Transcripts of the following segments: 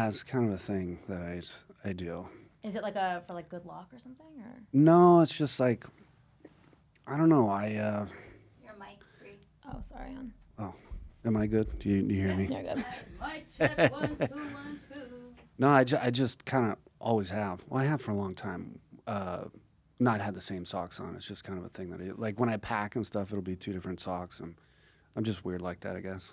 it's kind of a thing that I do. Is it for like good luck or something? Or No, it's just like, I don't know. Your mic, Bri. oh, sorry, hon. Oh, am I good? Do you hear me? You're good. Mic check, 1, 2, 1, 2. No, I just kind of always have. Well, I have for a long time. Not had the same socks on. It's just kind of a thing that like when I pack and stuff, it'll be 2 different socks, and I'm just weird like that, I guess.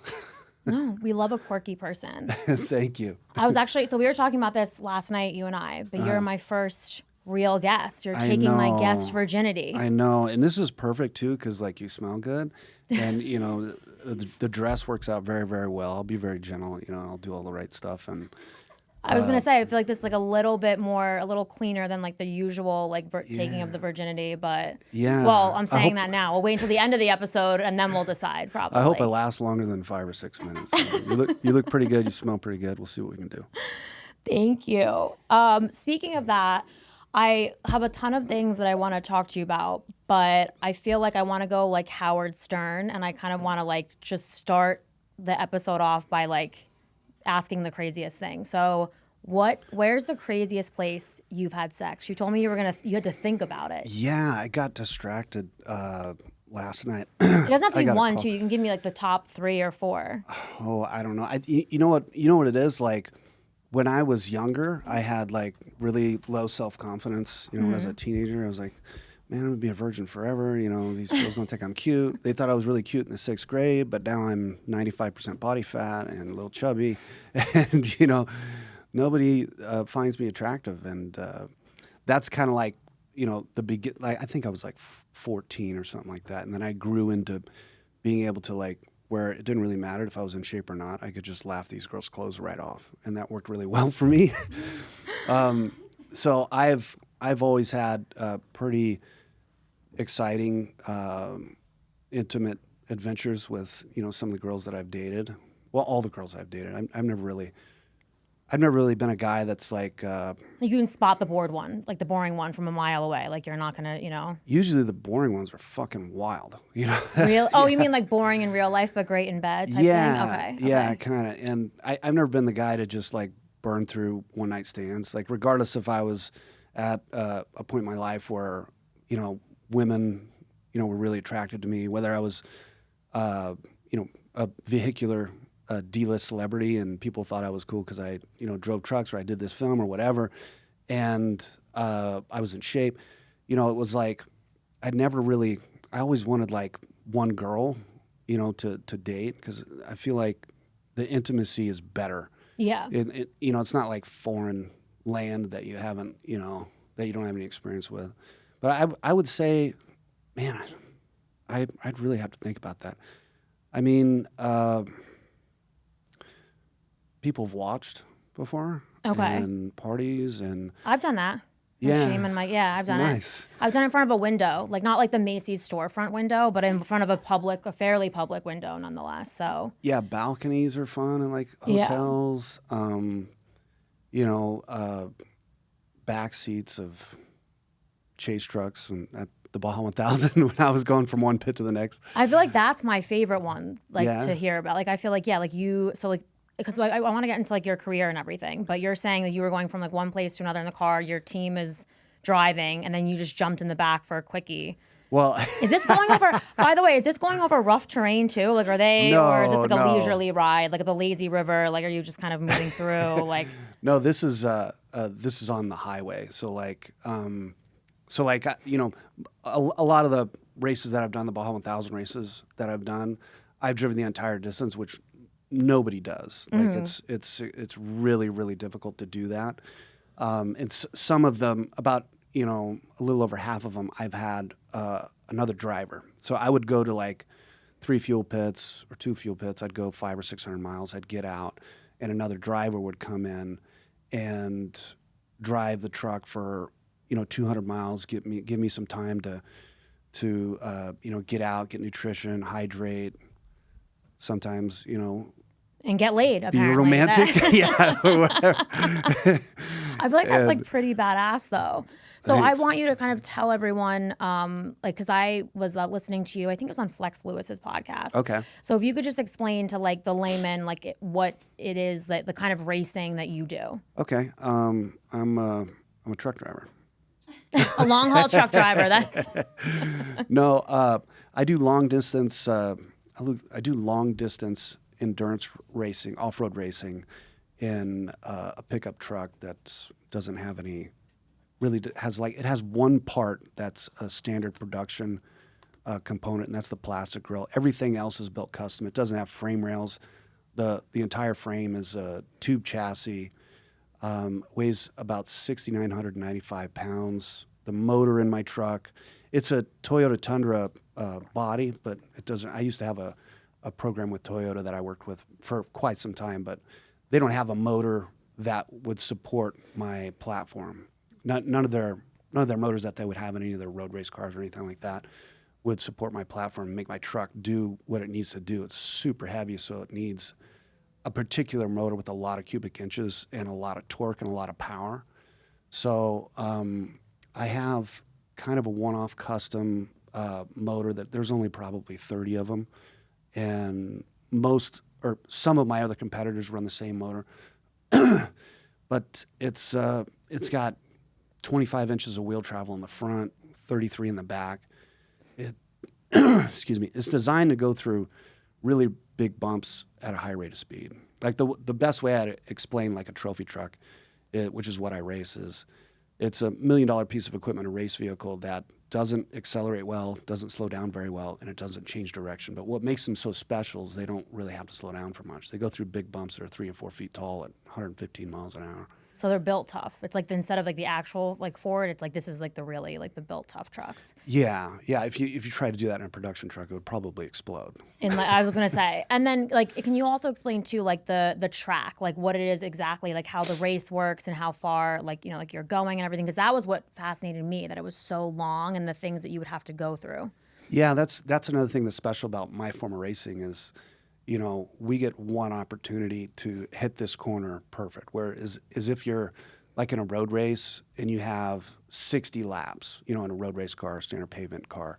No, we love a quirky person. Thank you. I was actually, so we were talking about this last night, you and I, but you're my first real guest. You're taking my guest virginity. I know, and this is perfect too, because like you smell good, and you know the dress works out very, very well. I'll be very gentle, you know, and I'll do all the right stuff. And I was gonna say, I feel like this is like a little bit more, a little cleaner than like the usual like taking of the virginity. But yeah, well, I'm saying that now. We'll wait until the end of the episode and then we'll decide. Probably. I hope it lasts longer than 5 or 6 minutes. You look pretty good. You smell pretty good. We'll see what we can do. Thank you. Speaking of that, I have a ton of things that I want to talk to you about, but I feel like I want to go like Howard Stern, and I kind of want to like just start the episode off by like asking the craziest thing. So where's the craziest place you've had sex? You told me you had to think about it. Yeah, I got distracted last night. It doesn't have to be 1, 2. You can give me like the top 3 or 4. Oh, I don't know. You know what it is? Like when I was younger, I had like really low self-confidence. You know, as a teenager, I was like, man, I'm gonna be a virgin forever. You know, these girls don't think I'm cute. They thought I was really cute in the 6th grade, but now I'm 95% body fat and a little chubby, and you know, nobody finds me attractive. And that's kind of like, you know, like I think I was like 14 or something like that, and then I grew into being able to like where it didn't really matter if I was in shape or not. I could just laugh these girls' clothes right off, and that worked really well for me. So I've always had pretty exciting, intimate adventures with, you know, some of the girls that I've dated. Well, all the girls I've dated. I've never really been a guy that's like. You can spot the bored one, like the boring one from a mile away. Like you're not gonna, you know. Usually the boring ones are fucking wild, you know. Real? Oh, you mean like boring in real life but great in bed type thing? Okay. Yeah, kind of. And I've never been the guy to just like burn through one night stands. Like regardless if I was at a point in my life where, you know, women, you know, were really attracted to me, whether I was, you know, a vehicular D-list celebrity and people thought I was cool because I, you know, drove trucks or I did this film or whatever, and I was in shape. You know, it was like I always wanted like one girl, you know, to date, because I feel like the intimacy is better. Yeah. You know, it's not like foreign land that you haven't, you know, that you don't have any experience with. But I would say, man, I'd really have to think about that. I mean, people have watched before. Okay. And parties and. I've done that. Yeah. I've done Nice. it. I've done it in front of a window, like not like the Macy's storefront window, but in front of a fairly public window nonetheless. So. Yeah, balconies are fun in like hotels. Yeah. You know, back seats of chase trucks and at the Baja 1000 when I was going from one pit to the next. I feel like that's my favorite one, like to hear about. Like I feel like like you, so like because I want to get into like your career and everything, but you're saying that you were going from like one place to another in the car. Your team is driving, and then you just jumped in the back for a quickie. Well, is this going over? By the way, is this going over rough terrain too? Like, are they, or is this like a leisurely ride, like the lazy river? Like, are you just kind of moving through? Like, no, this is on the highway. So like, you know, a lot of the races that I've done, the Baja 1000 races that I've done, I've driven the entire distance, which nobody does. Like it's really, really difficult to do that. And some of them, about, you know, a little over half of them, I've had another driver. So I would go to like 3 fuel pits or 2 fuel pits. I'd go 500 or 600 miles. I'd get out, and another driver would come in and drive the truck for, you know, 200 miles. Give me some time to you know, get out, get nutrition, hydrate. Sometimes, you know, and get laid. Apparently, be romantic. Yeah, whatever. I feel like that's like And- pretty badass though. So I Thanks. want you to kind of tell everyone, like, because I was listening to you, I think it was on Flex Lewis's podcast. Okay. So if you could just explain to like the layman, like what it is that the kind of racing that you do. Okay. I'm a truck driver. A long haul truck driver. That's No, I do long distance. I do long distance endurance racing, off road racing, in a pickup truck that doesn't have any. Really has like it has one part that's a standard production component, and that's the plastic grill. Everything else is built custom. It doesn't have frame rails. The entire frame is a tube chassis. Weighs about 6,995 pounds. The motor in my truck, it's a Toyota Tundra body, but it doesn't. I used to have a program with Toyota that I worked with for quite some time, but they don't have a motor that would support my platform. None of their motors that they would have in any of their road race cars or anything like that would support my platform and make my truck do what it needs to do. It's super heavy, so it needs a particular motor with a lot of cubic inches and a lot of torque and a lot of power. So I have kind of a one-off custom motor that there's only probably 30 of them, and some of my other competitors run the same motor, but it's got 25 inches of wheel travel in the front, 33 in the back. Excuse me. It's designed to go through really big bumps at a high rate of speed. Like the best way I'd explain like a trophy truck, which is what I race, is it's $1 million piece of equipment, a race vehicle that doesn't accelerate well, doesn't slow down very well, and it doesn't change direction. But what makes them so special is they don't really have to slow down for much. They go through big bumps that are 3 and 4 feet tall at 115 miles an hour. so they're built tough. It's like instead of like the actual like Ford, it's like this is like the really like the built tough trucks. Yeah. If you try to do that in a production truck, it would probably explode. And like I was gonna say, and then like, can you also explain too, like the track, like what it is exactly, like how the race works and how far, like like you're going and everything? Because that was what fascinated me, that it was so long and the things that you would have to go through. Yeah, that's another thing that's special about my form of racing is, we get one opportunity to hit this corner perfect. Whereas if you're like in a road race and you have 60 laps, in a road race car, standard pavement car,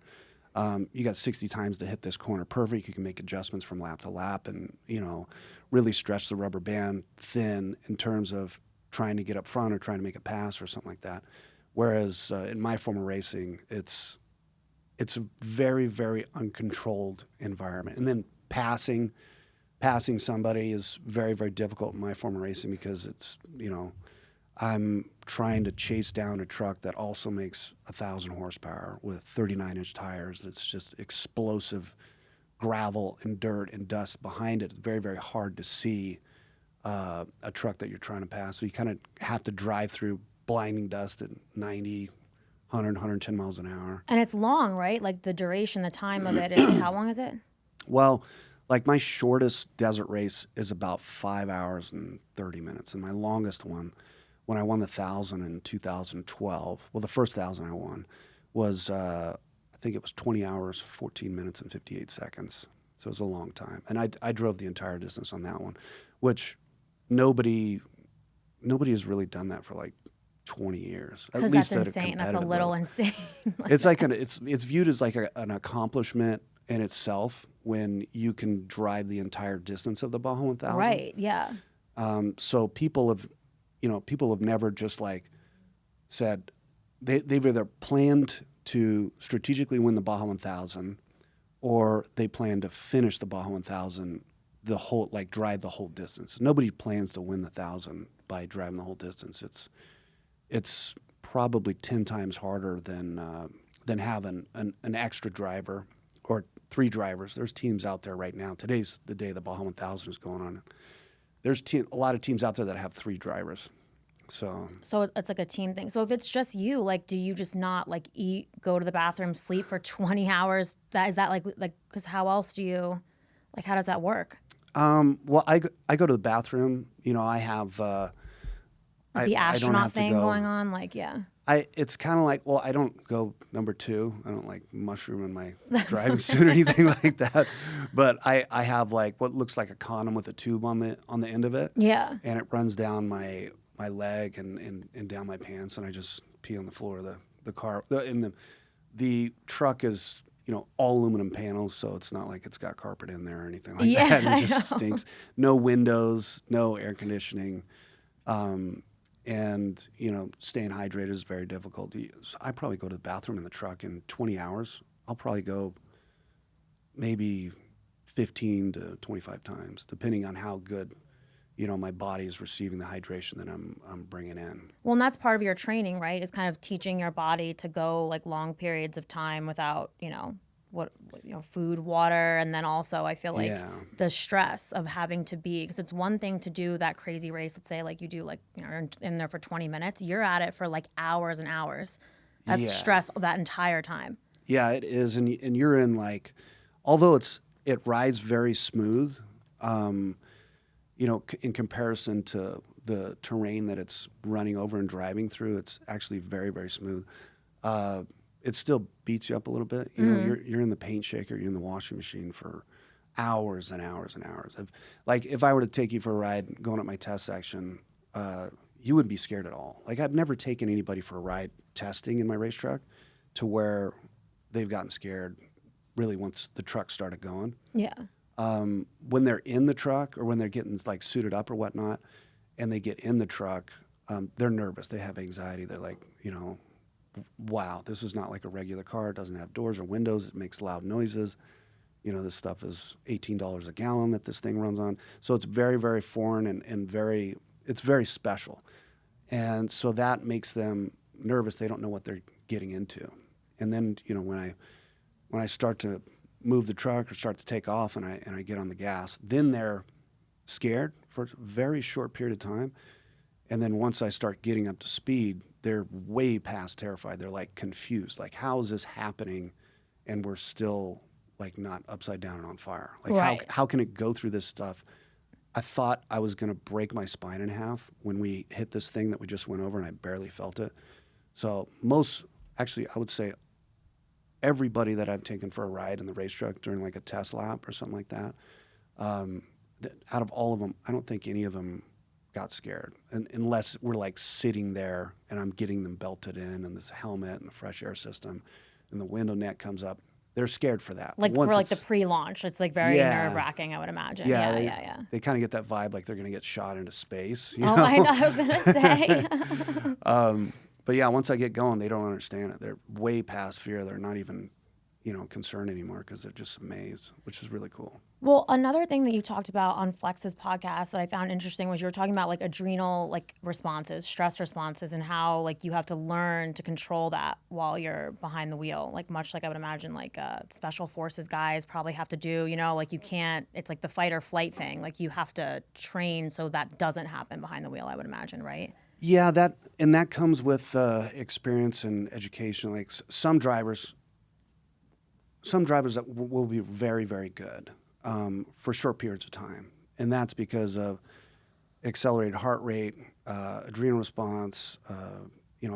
you got 60 times to hit this corner perfect. You can make adjustments from lap to lap and, really stretch the rubber band thin in terms of trying to get up front or trying to make a pass or something like that. Whereas in my form of racing, it's a very, very uncontrolled environment. And then passing somebody is very, very difficult in my form of racing because it's, I'm trying to chase down a truck that also makes 1,000 horsepower with 39-inch tires. That's just explosive gravel and dirt and dust behind it. It's very, very hard to see a truck that you're trying to pass. So you kind of have to drive through blinding dust at 90, 100, 110 miles an hour. And it's long, right? Like the duration, the time of it is, how long is it? Well, like my shortest desert race is about 5 hours and 30 minutes. And my longest one, when I won the 1,000 in 2012, well, the first 1,000 I won was, I think it was 20 hours, 14 minutes, and 58 seconds. So it was a long time. And I drove the entire distance on that one, which nobody has really done that for like 20 years. At Because least that's at insane. That's a competitive little level. insane. Like, It's like it's viewed as like an accomplishment in itself when you can drive the entire distance of the Baja 1000. right, yeah. So people have never just like said they've either planned to strategically win the Baja 1000 or they plan to finish the Baja 1000 drive the whole distance. Nobody plans to win the 1,000 by driving the whole distance. It's probably 10 times harder than having an extra driver or 3 drivers. There's teams out there right now. Today's the day the Baja 1000 is going on. There's a lot of teams out there that have 3 drivers. So it's like a team thing. So if it's just you, like, do you just not like eat, go to the bathroom, sleep for 20 hours? Is that like, because how else do you, like, how does that work? well, I go to the bathroom. I have The I don't astronaut have to thing go. going on? Like, yeah. It's kind of like, well, I don't go number 2. I don't like mushroom in my driving suit or anything like that. But I have like what looks like a condom with a tube on the end of it. Yeah. And it runs down my my leg and down my pants, and I just pee on the floor of the car. The truck is, all aluminum panels, so it's not like it's got carpet in there or anything like that. And it just stinks. No windows, no air conditioning. And, staying hydrated is very difficult. So I probably go to the bathroom in the truck in 20 hours. I'll probably go maybe 15 to 25 times, depending on how good, my body is receiving the hydration that I'm bringing in. Well, and that's part of your training, right? Is kind of teaching your body to go like long periods of time without, food, water, and then also I feel like the stress of having to be, because it's one thing to do that crazy race. Let's say like you do like you're in there for 20 minutes. You're at it for like hours and hours. That's stress that entire time. Yeah, it is, and you're in like, although it rides very smooth. In comparison to the terrain that it's running over and driving through, it's actually very, very smooth. It still beats you up a little bit. You're in the paint shaker, you're in the washing machine for hours and hours and hours. If I were to take you for a ride going up my test section, you wouldn't be scared at all. Like, I've never taken anybody for a ride testing in my race truck to where they've gotten scared really once the truck started going. Yeah. When they're in the truck or when they're getting like suited up or whatnot, and they get in the truck, they're nervous. They have anxiety. They're like, wow, this is not like a regular car. It doesn't have doors or windows. It makes loud noises. This stuff is $18 a gallon that this thing runs on. So it's very, very foreign and it's very special. And so that makes them nervous. They don't know what they're getting into. And then, when I start to move the truck or start to take off and I get on the gas, then they're scared for a very short period of time. And then once I start getting up to speed, they're way past terrified. They're like confused. Like, how is this happening? And we're still like not upside down and on fire. Like, how can it go through this stuff? I thought I was going to break my spine in half when we hit this thing that we just went over, and I barely felt it. So I would say everybody that I've taken for a ride in the race truck during like a test lap or something like that, out of all of them, I don't think any of them got scared, unless we're like sitting there and I'm getting them belted in and this helmet and the fresh air system and the window net comes up. They're scared for that. Like for like the pre-launch, it's like very nerve-wracking, I would imagine. Yeah. They kind of get that vibe like they're going to get shot into space. I know. I was going to say. But yeah, once I get going, they don't understand it. They're way past fear. They're not even, concerned anymore because they're just amazed, which is really cool. Well, another thing that you talked about on Flex's podcast that I found interesting was you were talking about like adrenal responses, stress responses, and how like you have to learn to control that while you're behind the wheel. Like much like I would imagine like special forces guys probably have to do, like you can't, it's like the fight or flight thing. Like you have to train so that doesn't happen behind the wheel, I would imagine, right? Yeah, that comes with experience and education. Like some drivers that will be very, very good for short periods of time. And that's because of accelerated heart rate, adrenal response,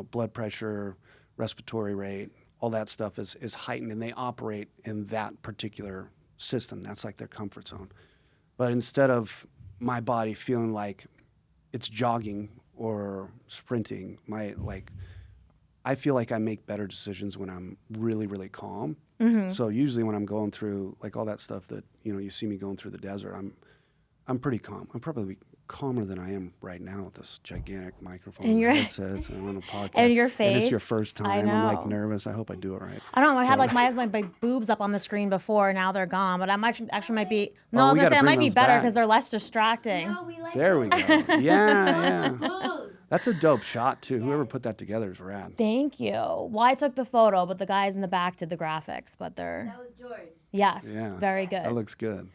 blood pressure, respiratory rate, all that stuff is heightened, and they operate in that particular system. That's like their comfort zone. But instead of my body feeling like it's jogging or sprinting, I feel like I make better decisions when I'm really, really calm. Mm-hmm. So usually when I'm going through like all that stuff that, you see me going through the desert, I'm pretty calm. I'm probably calmer than I am right now with this gigantic microphone and headsets and on a podcast. And your face. And it's your first time. I'm like nervous. I hope I do it right. I don't know. I had like my boobs up on the screen before. Now they're gone. But I'm actually might be. No, I was gonna say it might be better because they're less distracting. No, we like there we go. Yeah. boobs. That's a dope shot too. Yes. Whoever put that together is rad. Thank you. Well, I took the photo, but the guys in the back did the graphics. But they're. That was George. Yes. Yeah. Very good. That looks good.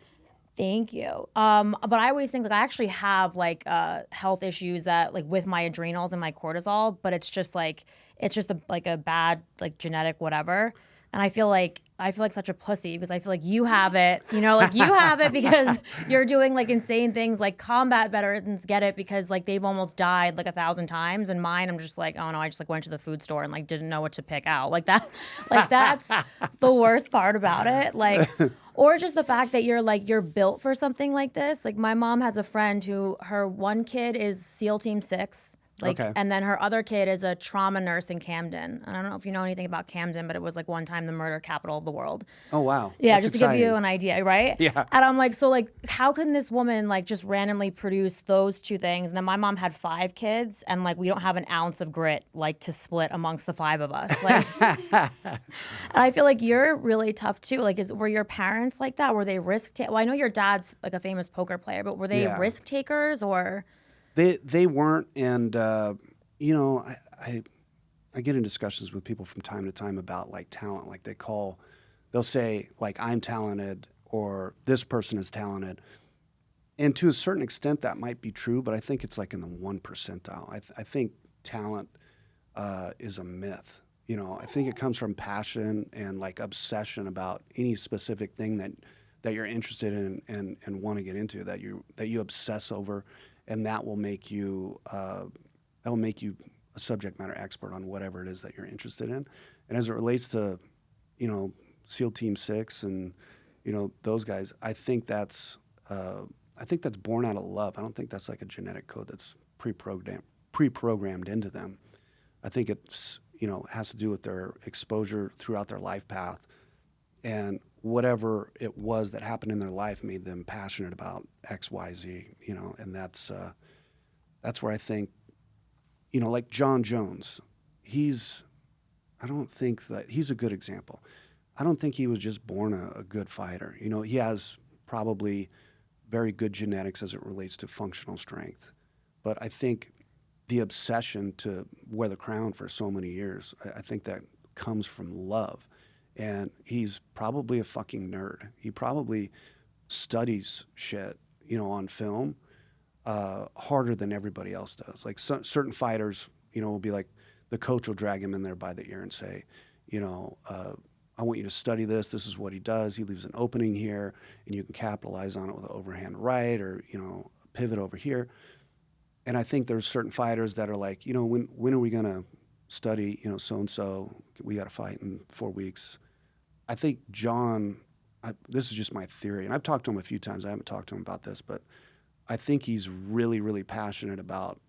Thank you. But I always think like I actually have like health issues that like with my adrenals and my cortisol, but it's just a bad like genetic whatever. And I feel like such a pussy because I feel like you have it, like you have it because you're doing like insane things. Like combat veterans get it because like they've almost died like 1,000 times, and mine I'm just like, oh no, I just like went to the food store and like didn't know what to pick out. Like that, like that's the worst part about it. Like Or just the fact that you're built for something like this. Like my mom has a friend who her one kid is SEAL Team 6. Okay. And then her other kid is a trauma nurse in Camden. I don't know if you know anything about Camden, but it was like one time the murder capital of the world. Oh wow. Yeah, That's just to exciting. give you an idea, right? Yeah. And I'm like, so like, how can this woman like just randomly produce those two things? And then my mom had 5 kids, and like we don't have an ounce of grit like to split amongst the 5 of us. Like, and I feel like you're really tough too. Like, were your parents like that? Were they well, I know your dad's like a famous poker player, but were they Yeah. risk takers or? They weren't, and you know, I get in discussions with people from time to time about like talent. Like they'll say like I'm talented or this person is talented, and to a certain extent that might be true, but I think it's like in the 1 percentile. I think talent is a myth. You know, I think it comes from passion and like obsession about any specific thing that you're interested in and want to get into, that you obsess over, and that will make you a subject matter expert on whatever it is that you're interested in. And as it relates to, you know, SEAL Team 6 and, you know, those guys, I think that's born out of love. I don't think that's like a genetic code that's pre-programmed into them. I think it's, you know, has to do with their exposure throughout their life path, and whatever it was that happened in their life made them passionate about X, Y, Z, you know, and that's where I think, you know, like John Jones, I don't think that he's a good example. I don't think he was just born a good fighter. You know, he has probably very good genetics as it relates to functional strength, but I think the obsession to wear the crown for so many years, I think that comes from love. And he's probably a fucking nerd. He probably studies shit, you know, on film harder than everybody else does. Like certain fighters, you know, will be like, the coach will drag him in there by the ear and say, you know, I want you to study this. This is what he does. He leaves an opening here, and you can capitalize on it with an overhand right or, you know, a pivot over here. And I think there's certain fighters that are like, you know, when are we going to study, you know, so-and-so, we got to fight in 4 weeks. I think John, this is just my theory, and I've talked to him a few times. I haven't talked to him about this, but I think he's really, really passionate about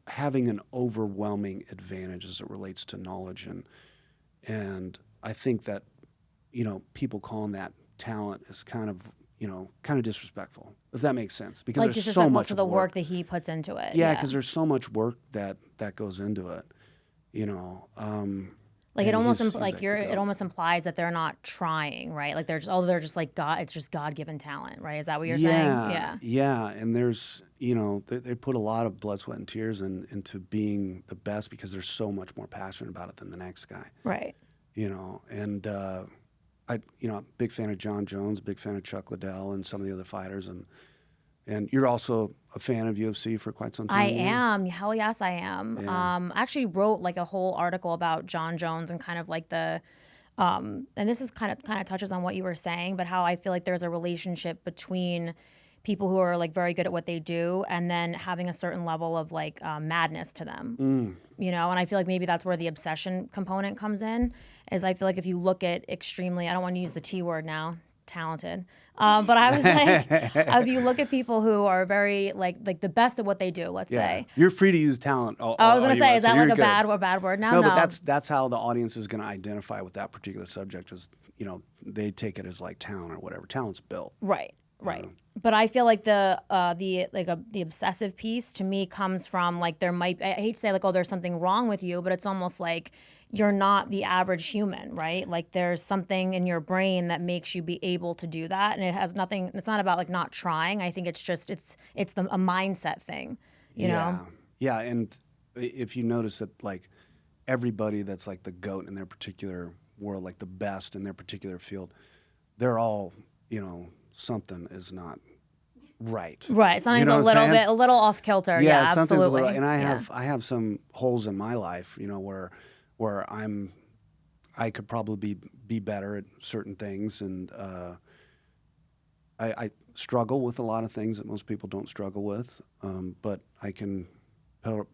having an overwhelming advantage as it relates to knowledge. And I think that, you know, people calling that talent is kind of disrespectful, if that makes sense. Because Like there's so disrespectful much to the work that he puts into it. Yeah, because there's so much work that goes into it, you know. Like it and almost he's like like the it goat. almost implies that they're not trying, right? Like they're just like God. It's just God-given talent, right? Is that what you're saying? Yeah. And there's, you know, they put a lot of blood, sweat, and tears into being the best because they're so much more passionate about it than the next guy. Right. You know, and big fan of John Jones, big fan of Chuck Liddell and some of the other fighters, and you're also a fan of UFC for quite some time. I am. Hell yes, I am. Yeah. I actually wrote like a whole article about John Jones and kind of like and this is kind of touches on what you were saying, but how I feel like there's a relationship between people who are like very good at what they do and then having a certain level of like madness to them. You know, and I feel like maybe that's where the obsession component comes in. Is I feel like if you look at extremely, I don't want to use the T word now, talented. But I was like, if you look at people who are very like the best at what they do, let's say. You're free to use talent. I was gonna say, is that like a good. bad word now? No, but that's how the audience is gonna identify with that particular subject. Is, you know, they take it as like talent or whatever. Talent's built. Right. But I feel like the obsessive piece to me comes from like I hate to say like, oh, there's something wrong with you, but it's almost like you're not the average human, right? Like there's something in your brain that makes you be able to do that, and it has nothing. It's not about like not trying. I think it's just a mindset thing, you know? Yeah, and if you notice that like everybody that's like the GOAT in their particular world, like the best in their particular field, they're all, you know, something is not right. Right. Something's You know a little off kilter. Yeah, absolutely. And I have some holes in my life, you know, where I could probably be better at certain things, and I struggle with a lot of things that most people don't struggle with, but I can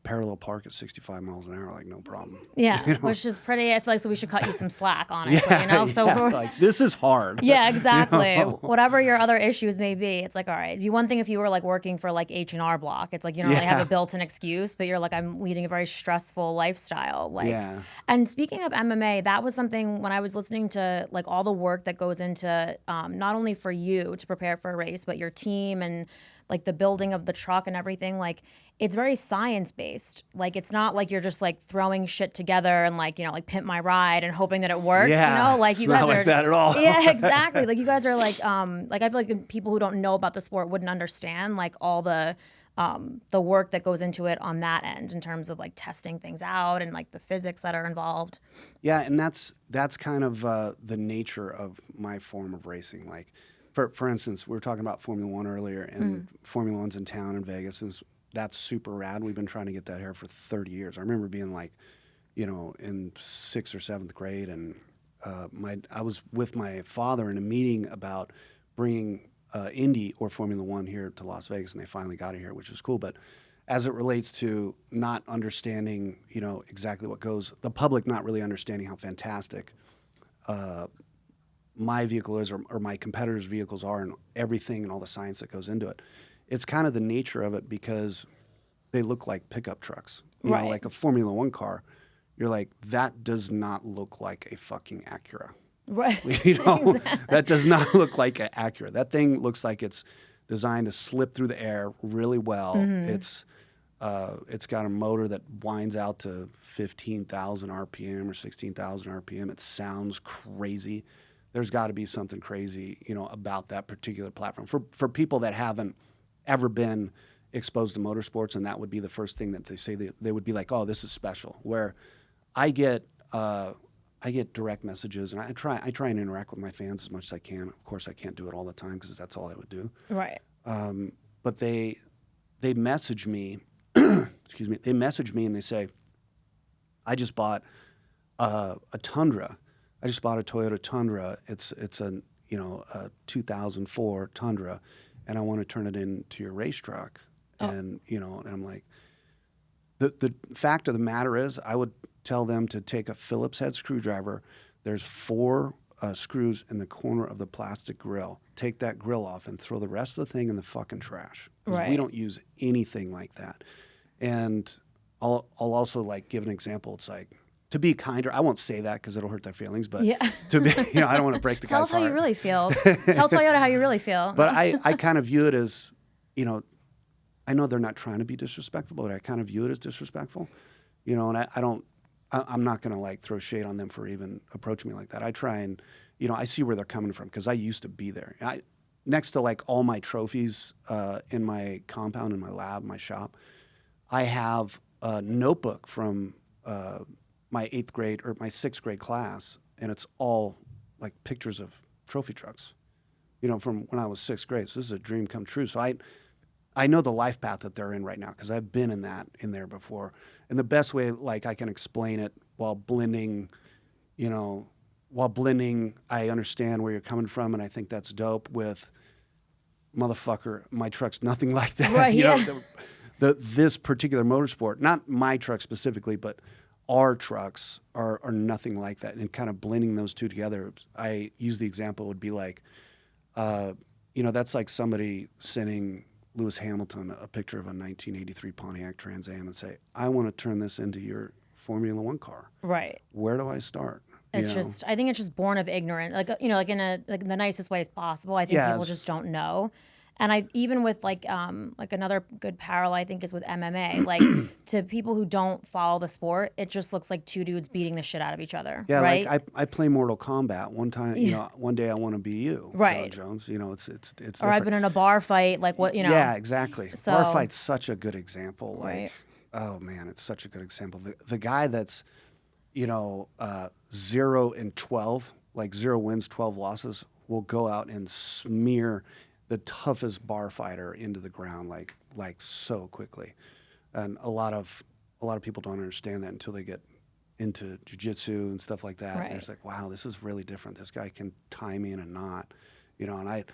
parallel park at 65 miles an hour, like no problem. Yeah, You know? which is pretty. I feel like so we should cut you some slack, honestly. You know, so yeah, like this is hard. yeah, exactly. You know? Whatever your other issues may be, it's like all right. One thing if you were like working for like H&R Block, it's like you don't really have Yeah. a built-in excuse, but you're like I'm leading a very stressful lifestyle. Like, Yeah. and speaking of MMA, that was something when I was listening to like all the work that goes into not only for you to prepare for a race, but your team and like the building of the truck and everything. Like it's very science based. Like it's not like you're just like throwing shit together and like, you know, like pimp my ride and hoping that it works. Yeah, You know, like it's you guys not like are that at all. Yeah, exactly. Like you guys are like I feel like people who don't know about the sport wouldn't understand like all the work that goes into it on that end in terms of like testing things out and like the physics that are involved. Yeah, and that's kind of the nature of my form of racing. Like, for instance, we were talking about Formula One earlier, and Formula One's in town in Vegas, and that's super rad. We've been trying to get that here for 30 years. I remember being like, you know, in 6th or 7th grade, and I was with my father in a meeting about bringing Indy or Formula One here to Las Vegas, and they finally got it here, which is cool. But as it relates to not understanding, you know, exactly what goes, the public not really understanding how fantastic my vehicle is or my competitors' vehicles are and everything and all the science that goes into it. It's kind of the nature of it because they look like pickup trucks. You know, like a Formula One car. You're like, that does not look like a fucking Acura. Right. You know, Exactly. that does not look like an Acura. That thing looks like it's designed to slip through the air really well. It's got a motor that winds out to 15,000 RPM or 16,000 RPM. It sounds crazy. There's got to be something crazy, you know, about that particular platform for people that haven't ever been exposed to motorsports, and that would be the first thing that they say. They would be like, "Oh, this is special." Where I get direct messages, and I try and interact with my fans as much as I can. Of course, I can't do it all the time because that's all I would do. Right. But they message me, excuse me. They message me and they say, "I just bought a Tundra. I just bought a Toyota Tundra. It's a 2004 Tundra, and I want to turn it into your race truck." And you know, and I'm like, the fact of the matter is, I would tell them to take a Phillips head screwdriver. There's 4 screws in the corner of the plastic grill. Take that grill off and throw the rest of the thing in the fucking trash. Because we don't use anything like that. And I'll also like give an example. It's like, to be kinder, I won't say that because it'll hurt their feelings, but to be, you know, I don't want to break the Tell guy's us how heart. you really feel. Tell Toyota how you really feel. But I kind of view it as, you know, I know they're not trying to be disrespectful, but I kind of view it as disrespectful, you know, and I'm not going to like throw shade on them for even approaching me like that. I try and, you know, I see where they're coming from because I used to be there. Next to like all my trophies in my compound, in my lab, my shop, I have a notebook from my 8th grade or my 6th grade class, and it's all like pictures of trophy trucks, you know, from when I was 6th grade. So this is a dream come true. So I know the life path that they're in right now because I've been in there before. And the best way, like, I can explain it while blending, I understand where you're coming from, and I think that's dope. With motherfucker, my truck's nothing like that. Right, you yeah. know, this particular motorsport, not my truck specifically, but our trucks are nothing like that. And kind of blending those two together, I use the example would be like, you know, that's like somebody sending Lewis Hamilton a picture of a 1983 Pontiac Trans Am and say, "I want to turn this into your Formula One car." Right. Where do I start? It's just, I think it's just born of ignorance, like, you know, like in the nicest way as possible. I think people just don't know. And I, even with like another good parallel, I think is with MMA, like to people who don't follow the sport, it just looks like 2 dudes beating the shit out of each other. Yeah, right? like I play Mortal Kombat one time. You know, one day I want to be you, Right. John Jones. You know, it's. Or I've been in a bar fight, like what, you know. Yeah, exactly. So, bar fight's such a good example. Like, right. oh man, it's such a good example. The guy that's, you know, 0-12, like 0 wins, 12 losses, will go out and smear the toughest bar fighter into the ground like so quickly. And a lot of people don't understand that until they get into jiu-jitsu and stuff like that. Right. And it's like, wow, this is really different. This guy can tie me in a knot, you know. And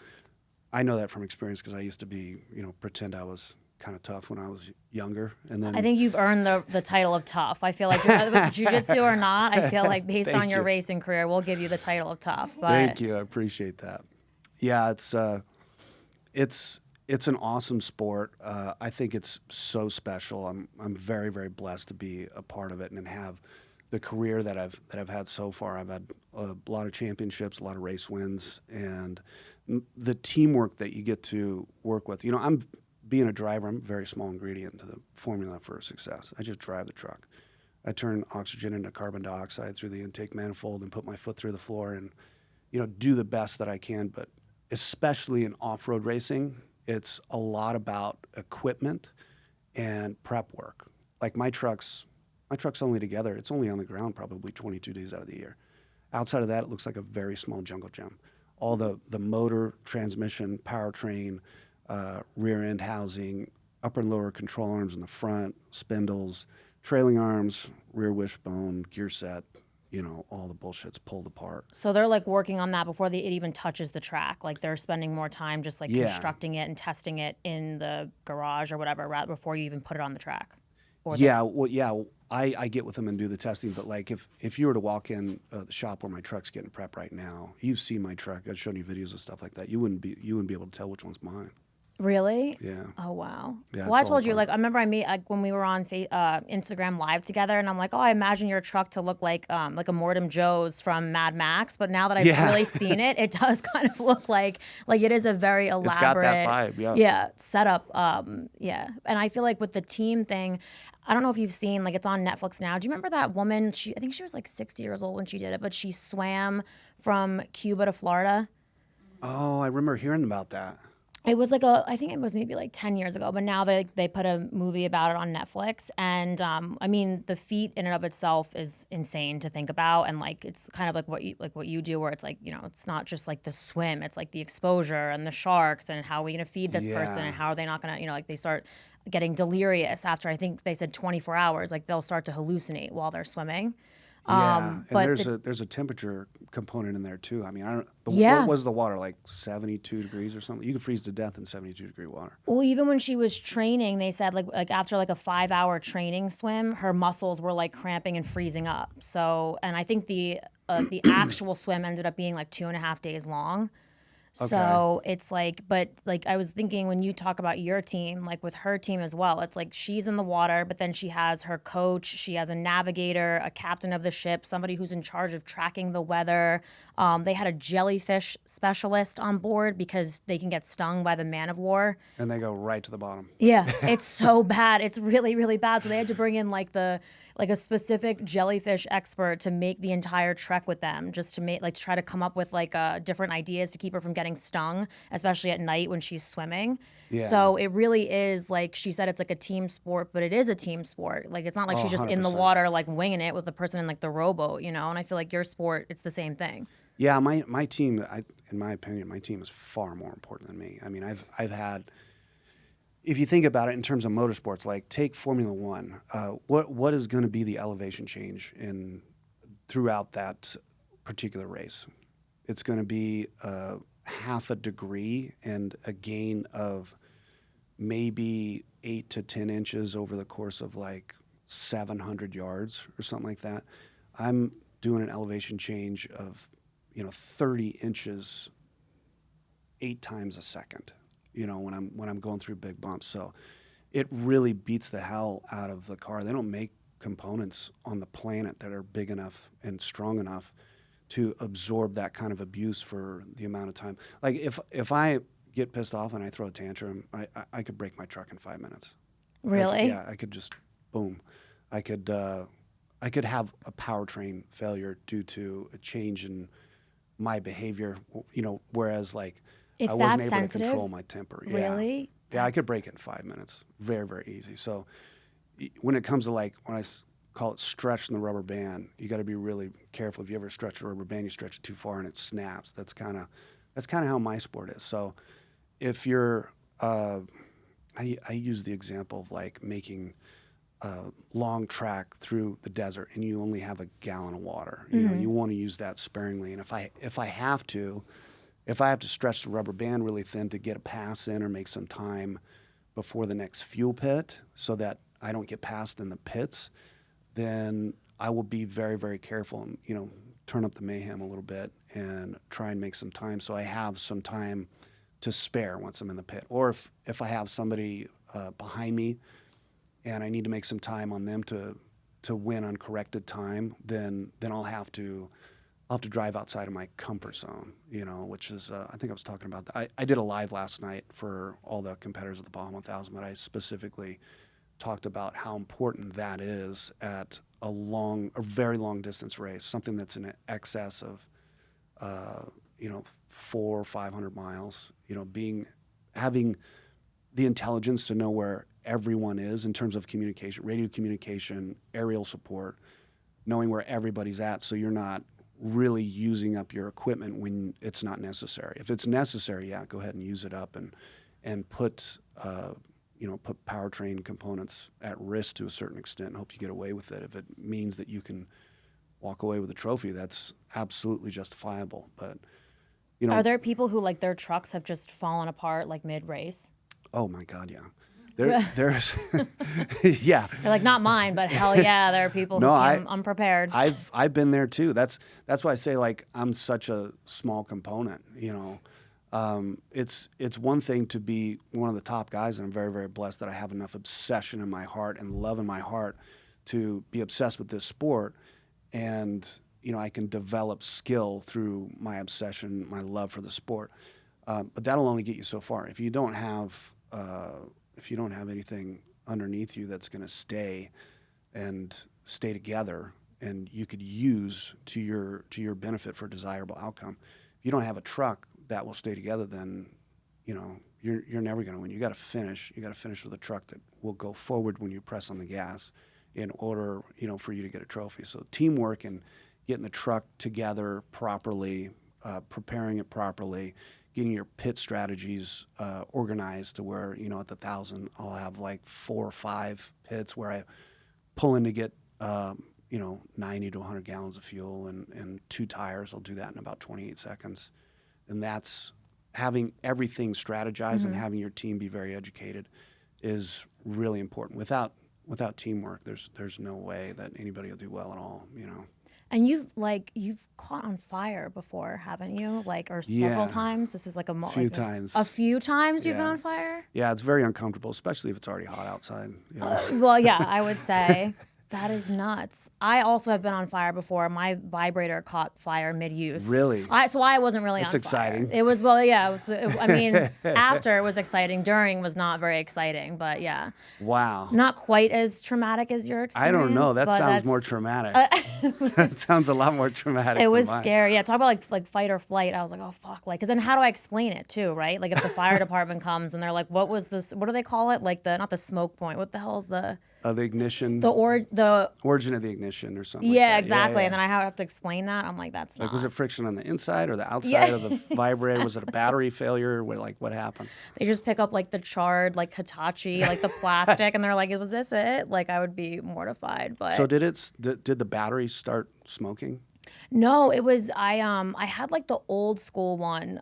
I know that from experience because I used to be, you know, pretend I was kind of tough when I was younger, and then I think you've earned the title of tough. I feel like with jiu-jitsu or not, I feel like based on Thank your you. racing career, we'll give you the title of tough. But Thank you. I appreciate that. Yeah, it's an awesome sport. I think it's so special. I'm very, very blessed to be a part of it and have the career that I've had so far. I've had a lot of championships, a lot of race wins, and the teamwork that you get to work with. I'm being a driver. I'm a very small ingredient to the formula for success. I just drive the truck. I turn oxygen into carbon dioxide through the intake manifold and put my foot through the floor and do the best that I can. But especially in off-road racing, it's a lot about equipment and prep work. Like my truck's only together. It's only on the ground probably 22 days out of the year. Outside of that, it looks like a very small jungle gym. All the motor, transmission, powertrain, rear end housing, upper and lower control arms in the front, spindles, trailing arms, rear wishbone, gear set, all the bullshit's pulled apart. so they're like working on that before it even touches the track. Like they're spending more time just like Yeah. constructing it and testing it in the garage or whatever, right before you even put it on the track. Or I get with them and do the testing, but like if you were to walk in the shop where my truck's getting prepped right now, you've seen my truck. I've shown you videos of stuff like that. You wouldn't be able to tell which one's mine. Really? Yeah. Oh wow. Yeah, Well, I it's all told you, fun. like, I remember when we were on Instagram Live together, and I'm like, oh, I imagine your truck to look like a Mortem Joe's from Mad Max. But now that I've Yeah. really seen it, it does kind of look like it is a very elaborate, It's got that vibe, yeah. setup. Yeah, and I feel like with the team thing, I don't know if you've seen, like, it's on Netflix now. Do you remember that woman? I think she was like 60 years old when she did it, but she swam from Cuba to Florida. Oh, I remember hearing about that. It was I think it was maybe like 10 years ago, but now they put a movie about it on Netflix. And I mean, the feat in and of itself is insane to think about. And like, it's kind of like what you do, where it's like, it's not just like the swim, it's like the exposure and the sharks and how are we going to feed this person Yeah. and how are they not going to, like they start getting delirious after, I think they said 24 hours, like they'll start to hallucinate while they're swimming. Yeah, and but there's a temperature component in there too. I mean, Yeah. what was the water, like 72 degrees or something? You can freeze to death in 72-degree water. Well, even when she was training, they said like after like a 5-hour training swim, her muscles were like cramping and freezing up. So, and I think the actual swim ended up being like 2.5 days long. So it's like, but like I was thinking when you talk about your team, like with her team as well, it's like she's in the water, but then she has her coach, she has a navigator, a captain of the ship, somebody who's in charge of tracking the weather. They had a jellyfish specialist on board because they can get stung by the man of war. And they go right to the bottom. Yeah, it's so bad. It's really, really bad. So they had to bring in like a specific jellyfish expert to make the entire trek with them, just to make to try to come up with different ideas to keep her from getting stung, especially at night when she's swimming. Yeah. So it really is, like she said, it's like a team sport, but it is a team sport. Like it's not like she's just in the 100%. water like winging it with the person in like the rowboat, And I feel like your sport, it's the same thing. Yeah, my team, in my opinion, my team is far more important than me. I mean, I've had, if you think about it in terms of motorsports, like take Formula One, what is going to be the elevation change throughout that particular race? It's going to be half a degree and a gain of maybe 8 to 10 inches over the course of like 700 yards or something like that. I'm doing an elevation change of 30 inches 8 times a second, when I'm going through big bumps. So it really beats the hell out of the car. They don't make components on the planet that are big enough and strong enough to absorb that kind of abuse for the amount of time. Like if I get pissed off and I throw a tantrum, I could break my truck in 5 minutes. Really? I could just boom. I could have a powertrain failure due to a change in my behavior, whereas like It's I wasn't that able sensitive? to control my temper. Really? Yeah, I could break it in 5 minutes. Very, very easy. So when it comes to when I call it stretching the rubber band, you got to be really careful. If you ever stretch a rubber band, you stretch it too far and it snaps. That's kind of how my sport is. So if you're, I use the example of like making long track through the desert and you only have a gallon of water. You want to use that sparingly. And if I have to stretch the rubber band really thin to get a pass in or make some time, before the next fuel pit so that I don't get passed in the pits, then I will be very, very careful and, turn up the mayhem a little bit and try and make some time so I have some time to spare once I'm in the pit. Or if I have somebody behind me and I need to make some time on them to win on corrected time, then I'll have to drive outside of my comfort zone, which is, I think I was talking about that. I did a live last night for all the competitors of the Baja 1000, but I specifically talked about how important that is at a very long distance race, something that's in excess of, 400 or 500 miles, having the intelligence to know where everyone is in terms of communication, radio communication, aerial support, knowing where everybody's at so you're not really using up your equipment when it's not necessary. If it's necessary, yeah, go ahead and use it up and put powertrain components at risk to a certain extent and hope you get away with it. If it means that you can walk away with a trophy, that's absolutely justifiable. But, Are there people who like their trucks have just fallen apart like mid-race? Oh my God, yeah. There's, yeah. They're like, not mine, but hell yeah, there are people who came unprepared. I've been there too. That's why I say like I'm such a small component. It's one thing to be one of the top guys, and I'm very, very blessed that I have enough obsession in my heart and love in my heart to be obsessed with this sport, and I can develop skill through my obsession, my love for the sport. But that'll only get you so far. If you don't have anything underneath you that's going to stay together and you could use to your benefit for a desirable outcome. If you don't have a truck that will stay together, then you're never going to win. You got to finish with a truck that will go forward when you press on the gas in order for you to get a trophy. So teamwork and getting the truck together properly, preparing it properly, getting your pit strategies organized to where, at the 1,000, I'll have like 4 or 5 pits where I pull in to get, 90 to 100 gallons of fuel and 2 tires. I'll do that in about 28 seconds. And that's having everything strategized and having your team be very educated is really important. Without teamwork, there's no way that anybody will do well at all, And you've caught on fire before, haven't you? Several times. This is like a few times. A few times you've been on fire. Yeah, it's very uncomfortable, especially if it's already hot outside. Well, yeah, I would say that is nuts. I also have been on fire before. My vibrator caught fire mid-use. Really? So I wasn't really on fire. It's exciting. It was after it was exciting. During was not very exciting, but yeah. Wow. Not quite as traumatic as your experience. I don't know. That sounds more traumatic. That sounds a lot more traumatic. It was than mine. scary. Yeah, talk about like fight or flight. I was like, oh fuck, because then how do I explain it too, right? Like if the fire department comes and they're like, what was this? What do they call it? Like not the smoke point. What the hell is the ignition? The origin of the ignition or something. Yeah, like that. exactly. Yeah. And then I have to explain that. I'm like, that's not. Like, was it friction on the inside or the outside of the vibrator? Was it a battery failure? What happened? They just pick up like the charred like Hitachi, like the plastic, and they're like, was this it? Like I would be mortified. But so did the battery start smoking? No, it was I had like the old school one,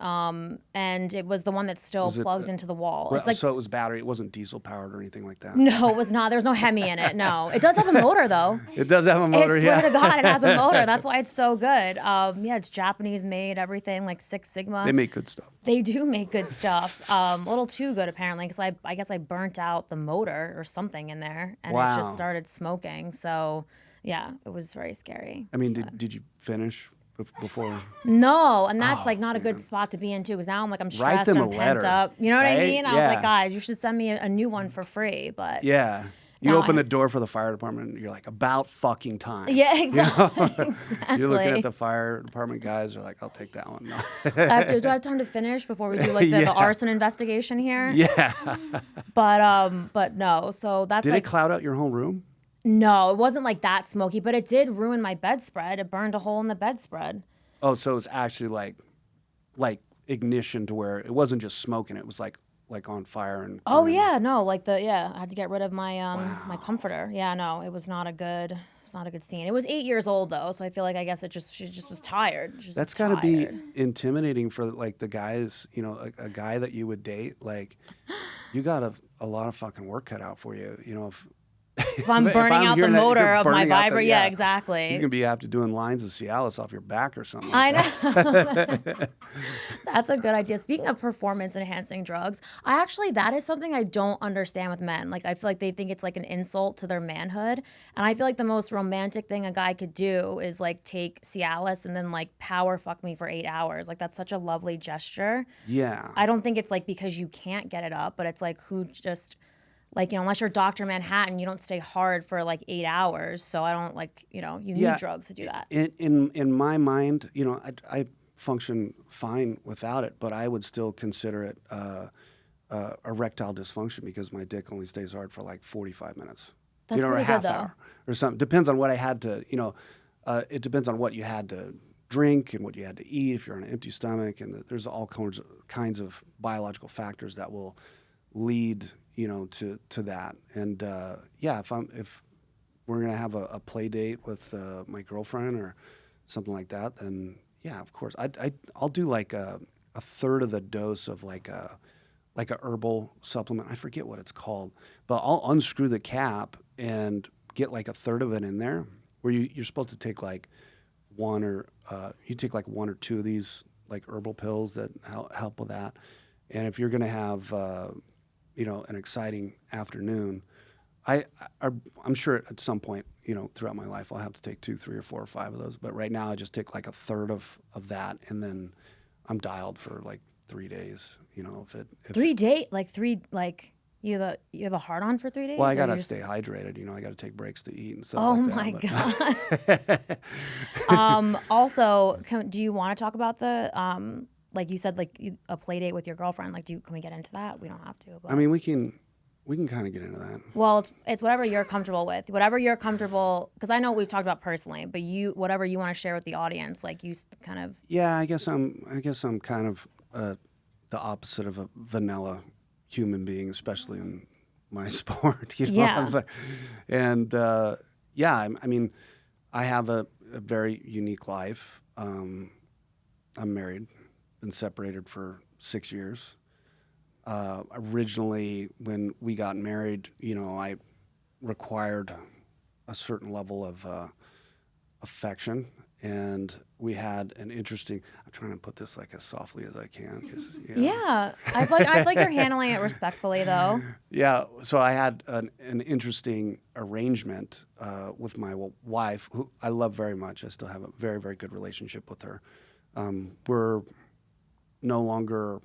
and it was the one that's still plugged into the wall. Well, it's like so it was battery. It wasn't diesel powered or anything like that. No, it was not. There's no Hemi in it. No, it does have a motor though. It does have a motor. I swear to God, it has a motor. That's why it's so good. Yeah, it's Japanese made. Everything like Six Sigma. They make good stuff. They do make good stuff. A little too good apparently, because I guess I burnt out the motor or something in there, and it just started smoking. So. Yeah, it was very scary. I mean, did you finish before? No, and that's like not a good spot to be in too, because now I'm stressed, I'm pent up. You know what I mean? I was like, guys, you should send me a new one for free. But yeah, you open the door for the fire department, and you're like, about fucking time. Yeah, exactly. Exactly. You're looking at the fire department guys. Are like, I'll take that one. No. Do I have time to finish before we do like the arson investigation here? Yeah. But no. So that's. Did it cloud out your whole room? No, it wasn't like that smoky, but it did ruin my bedspread. It burned a hole in the bedspread. Oh, so it's actually like ignition to where it wasn't just smoking; it was like on fire and. Oh yeah, no, I had to get rid of my my comforter. Yeah, no, it was not a good scene. It was 8 years old though, so I feel like I guess she just was tired. That's got to be intimidating for like the guys, a guy that you would date. Like, you got a a lot of fucking work cut out for you. You know, If I'm burning out the hearing that motor you're of my burning out vibrator, yeah, exactly. He's gonna be after doing lines of Cialis off your back or something. I Like know. That's a good idea. Speaking of performance enhancing drugs, that is something I don't understand with men. Like, I feel like they think it's like an insult to their manhood. And I feel like the most romantic thing a guy could do is like take Cialis and then like power fuck me for 8 hours. Like, that's such a lovely gesture. Yeah. I don't think it's like because you can't get it up, but it's like who just like, unless you're Dr. Manhattan, you don't stay hard for like 8 hours. So I don't like, you need drugs to do that. In my mind, I function fine without it, but I would still consider it erectile dysfunction because my dick only stays hard for like 45 minutes. That's or a pretty half good, though. hour or something. Depends on what I had to, it depends on what you had to drink and what you had to eat if you're on an empty stomach. And there's all kinds of biological factors that will lead to that. And if we're gonna have a play date with my girlfriend or something like that, then yeah, of course I'll do like a third of the dose of like a herbal supplement. I forget what it's called, but I'll unscrew the cap and get like a third of it in there. Where you're supposed to take like one or two of these like herbal pills that help with that. And if you're gonna have an exciting afternoon, I'm sure at some point, throughout my life, I'll have to take 2, 3, or 4 or 5 of those. But right now, I just take like a third of that, and then I'm dialed for like 3 days. If 3 days, you have a hard on for 3 days. Well, I Or gotta you just- stay hydrated. I gotta take breaks to eat and stuff. Oh like that, my god. Also, do you want to talk about the like you said, like a play date with your girlfriend? Like, can we get into that? We don't have to. But. I mean, we can kind of get into that. Well, it's whatever you're comfortable with. Whatever you're comfortable, because I know we've talked about personally, but whatever you want to share with the audience, like you kind of. Yeah, I guess I'm kind of the opposite of a vanilla human being, especially in my sport. Yeah. And I mean, I have a very unique life. I'm married, been separated for 6 years. Originally, when we got married, I required a certain level of affection, and we had an interesting. I'm trying to put this like as softly as I can, because Yeah, I feel like you're handling it respectfully, though. Yeah, so I had an interesting arrangement with my wife, who I love very much. I still have a very, very good relationship with her. We're no longer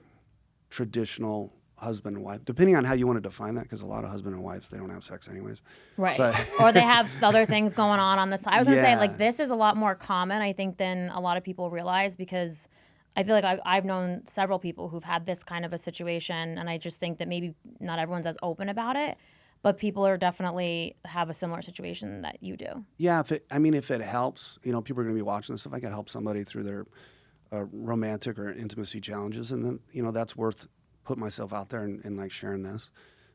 traditional husband and wife, depending on how you want to define that, because a lot of husband and wives, they don't have sex anyways. Right. But Or they have other things going on the side. I was going to say, Yeah. like, this is a lot more common, I think, than a lot of people realize, because I feel like I've known several people who've had this kind of a situation, and I just think that maybe not everyone's as open about it, but people are definitely have a similar situation that you do. Yeah, if it helps, people are going to be watching this. If I can help somebody through their romantic or intimacy challenges, and then that's worth putting myself out there and like sharing this.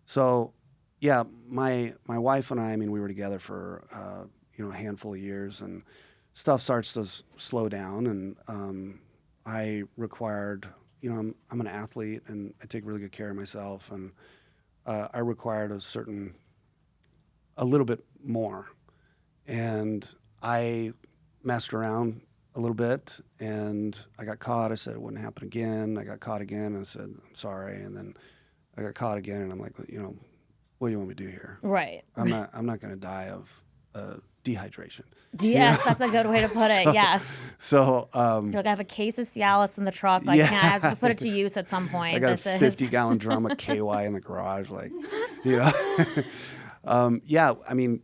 So, yeah, my wife and I mean, we were together for a handful of years, and stuff starts to slow down, and I required, I'm an athlete, and I take really good care of myself, and I required a little bit more, and I messed around a little bit, and I got caught. I said it wouldn't happen again. I got caught again, and I said, I'm sorry. And then I got caught again, and I'm like, what do you want me to do here? Right. I'm not going to die of dehydration. Yes, that's a good way to put it. Yes. So You're like, I have a case of Cialis in the truck. I can't. I have to put it to use at some point. I got a 50-gallon drum of KY in the garage, like, yeah, I mean,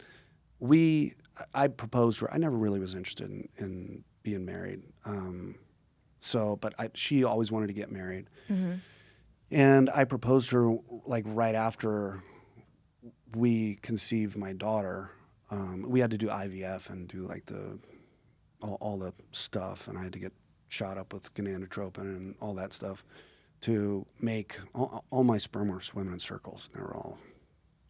I proposed her. I never really was interested in being married. But she always wanted to get married. Mm-hmm. And I proposed her like right after we conceived my daughter. We had to do IVF and do like all the stuff, and I had to get shot up with gonadotropin and all that stuff to make all my sperm were swimming in circles. They were all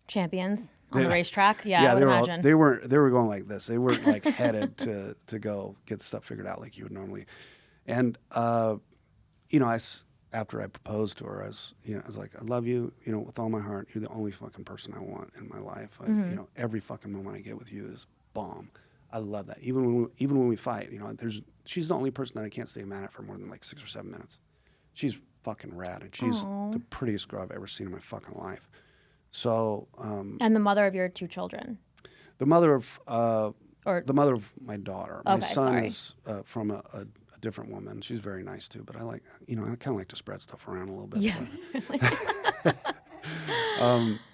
champions on the racetrack. Yeah, I would they imagine. They were going like this. They weren't like headed to go get stuff figured out like you would normally. And after I proposed to her, I was like, I love you, with all my heart. You're the only fucking person I want in my life. Every fucking moment I get with you is bomb. I love that. Even when we fight, she's the only person that I can't stay mad at for more than like 6 or 7 minutes. She's fucking rad, and she's the prettiest girl I've ever seen in my fucking life. So, And the mother of your 2 children. the mother of Or the mother of my daughter. My Okay, son sorry. is from a different woman. She's very nice too, but I like, I kind of like to spread stuff around a little bit. Yeah.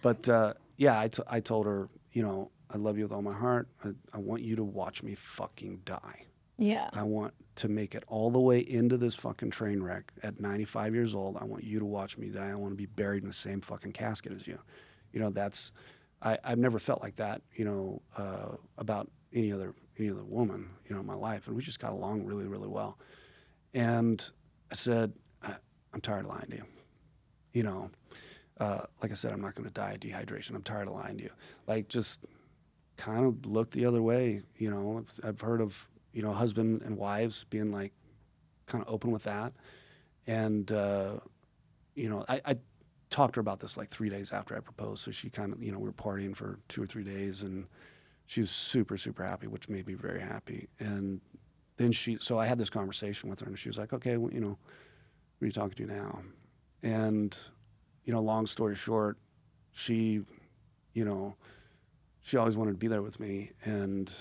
But yeah, I told her, I love you with all my heart. I want you to watch me fucking die. Yeah. I want to make it all the way into this fucking train wreck at 95 years old. I want you to watch me die. I want to be buried in the same fucking casket as you. I've never felt like that, about any other woman, in my life. And we just got along really, really well. And I said, I'm tired of lying to you. Like I said, I'm not going to die of dehydration. I'm tired of lying to you. Like, just kind of look the other way. I've heard of, husband and wives being like kind of open with that. And, I talked to her about this like 3 days after I proposed. So she kind of, we were partying for 2 or 3 days, and she was super, super happy, which made me very happy. And then so I had this conversation with her, and she was like, okay, well, who are you talking to now? And, long story short, she always wanted to be there with me, and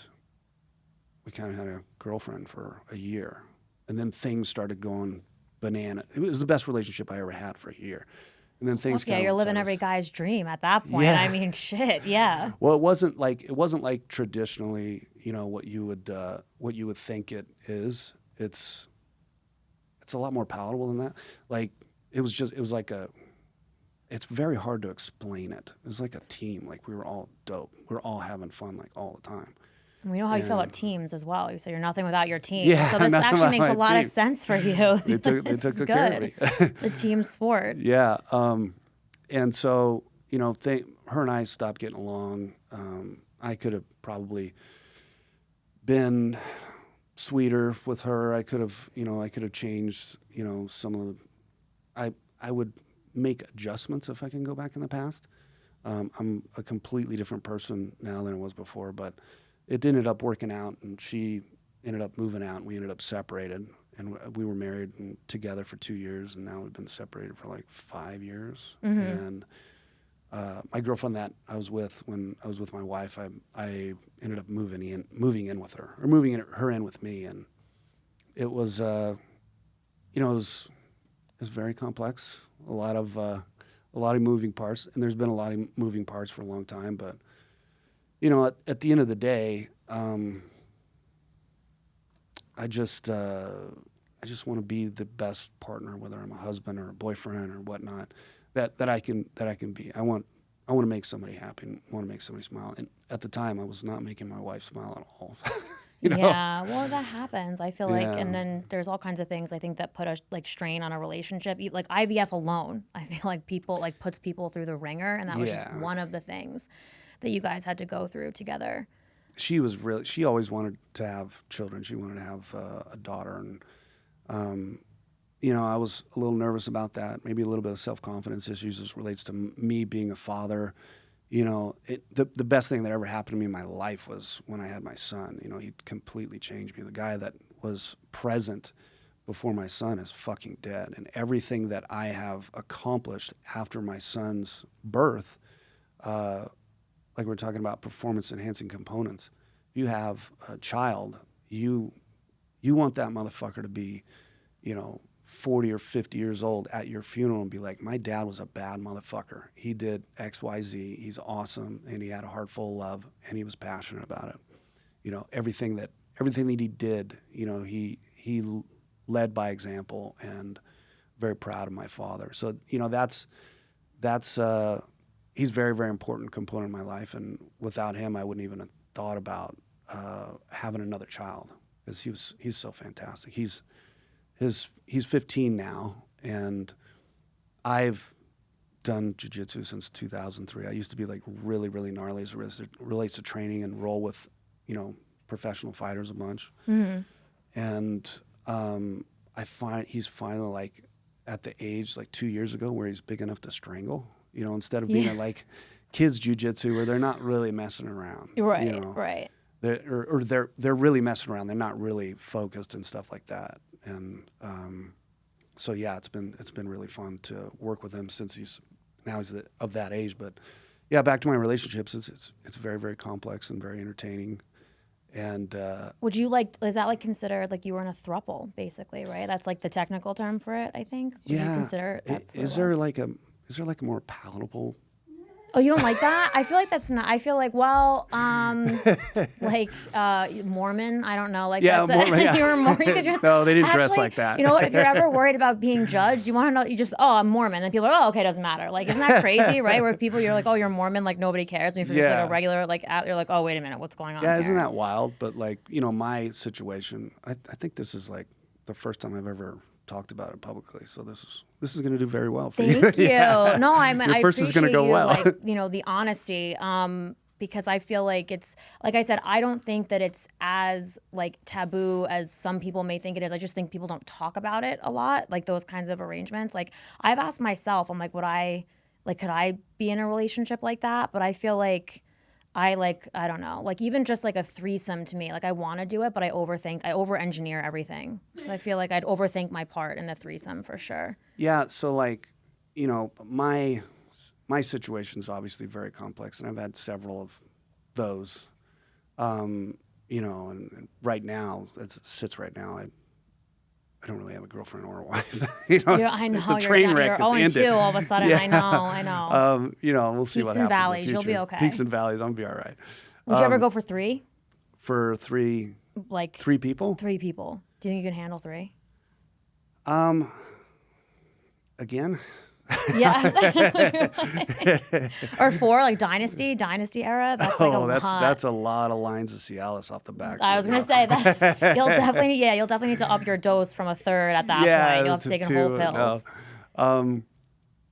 we kind of had a girlfriend for a year. And then things started going banana. It was the best relationship I ever had for a year. And then things Yeah, you're living every guy's dream at that point. Yeah. I mean, shit, yeah. Well, it wasn't like traditionally, what you would think it is. It's a lot more palatable than that. Like, it's very hard to explain it. It was like a team. Like, we were all dope. We were all having fun, like, all the time. We know how you feel about teams as well. You say you're nothing without your team. Yeah, so this nothing actually without makes a my lot of team. sense for you. They took good care of me. It's a team sport. Yeah. And so, her and I stopped getting along. I could have probably been sweeter with her. I could have changed, some of the, I would make adjustments if I can go back in the past. I'm a completely different person now than I was before, but it ended up working out, and she ended up moving out, and we ended up separated. And we were married and together for 2 years, and now we've been separated for like 5 years. And my girlfriend that I was with when I was with my wife, I ended up moving in with her, or moving her in with me, and it was, it was very complex. A lot of moving parts, and there's been a lot of moving parts for a long time. But at the end of the day, I just want to be the best partner, whether I'm a husband or a boyfriend or whatnot, that I can be. I want to make somebody happy, and want to make somebody smile. And at the time, I was not making my wife smile at all. Yeah, well, that happens. I feel like, Yeah. and then there's all kinds of things I think that put a strain on a relationship. Like IVF alone, I feel like puts people through the ringer, and that was just Yeah. one of the things that you guys had to go through together. She always wanted to have children. She wanted to have a daughter, and I was a little nervous about that. Maybe a little bit of self-confidence issues as relates to me being a father. The best thing that ever happened to me in my life was when I had my son. He completely changed me. The guy that was present before my son is fucking dead. And everything that I have accomplished after my son's birth, like we're talking about performance-enhancing components, you have a child, you want that motherfucker to be, 40 or 50 years old at your funeral and be like, my dad was a bad motherfucker. He did X, Y, Z. He's awesome, and he had a heart full of love, and he was passionate about it. Everything that he did, he led by example, and very proud of my father. So, that's he's a very, very important component of my life, and without him, I wouldn't even have thought about having another child, because he's so fantastic. He's 15 now, and I've done jiu-jitsu since 2003. I used to be like really, really gnarly as it relates to training and roll with, professional fighters a bunch. Mm-hmm. And I find he's finally like at the age like 2 years ago where he's big enough to strangle, instead of being at like kids jujitsu where they're not really messing around. Right, right. They're really messing around. They're not really focused and stuff like that. And so yeah, it's been really fun to work with him since he's of that age. But yeah, back to my relationships, it's very, very complex and very entertaining. And would you is that like considered like you were in a throuple basically, right? That's like the technical term for it, I think. Would you consider that's is there like a more palatable? Oh, you don't like that? I feel like that's not. I feel like Mormon. I don't know. Like Mormon, yeah. You were Mormon. You could just no, they didn't dress like that. You know what? If you're ever worried about being judged, you want to know. You just I'm Mormon, and people are okay, doesn't matter. Like, isn't that crazy, right? Where people you're like, oh, you're Mormon, like nobody cares. And if you're just like a regular you're like, oh, wait a minute, what's going on? Yeah, here? isn't that wild? But like my situation, I think this is like the first time I've ever talked about it publicly, so this is going to do very well for you. Thank you. Yeah. No, I first appreciate is going to go you, well. like, the honesty. Because I feel like it's like I said, I don't think that it's as like taboo as some people may think it is. I just think people don't talk about it a lot, like those kinds of arrangements. Like I've asked myself, I'm like, could I be in a relationship like that? But I feel like I don't know, like even just like a threesome to me, like I want to do it, but I over-engineer everything. So I feel like I'd overthink my part in the threesome for sure. Yeah, so like, my situation is obviously very complex, and I've had several of those. And right now, as it sits right now, I don't really have a girlfriend or a wife. I know the train wreck you're 0-2 all of a sudden. Yeah. I know. We'll see Peaks what happens. and valleys, in the you'll be future. okay. Peaks and valleys, I'll be all right. Would you ever go for 3? For 3, like 3 people? 3 people. Do you think you can handle 3? Again? Yeah. Or 4, like Dynasty era. That's like that's a lot of lines of Cialis off the back. I was gonna say that you'll definitely need to up your dose from a third at that point. You'll have to take in whole pills.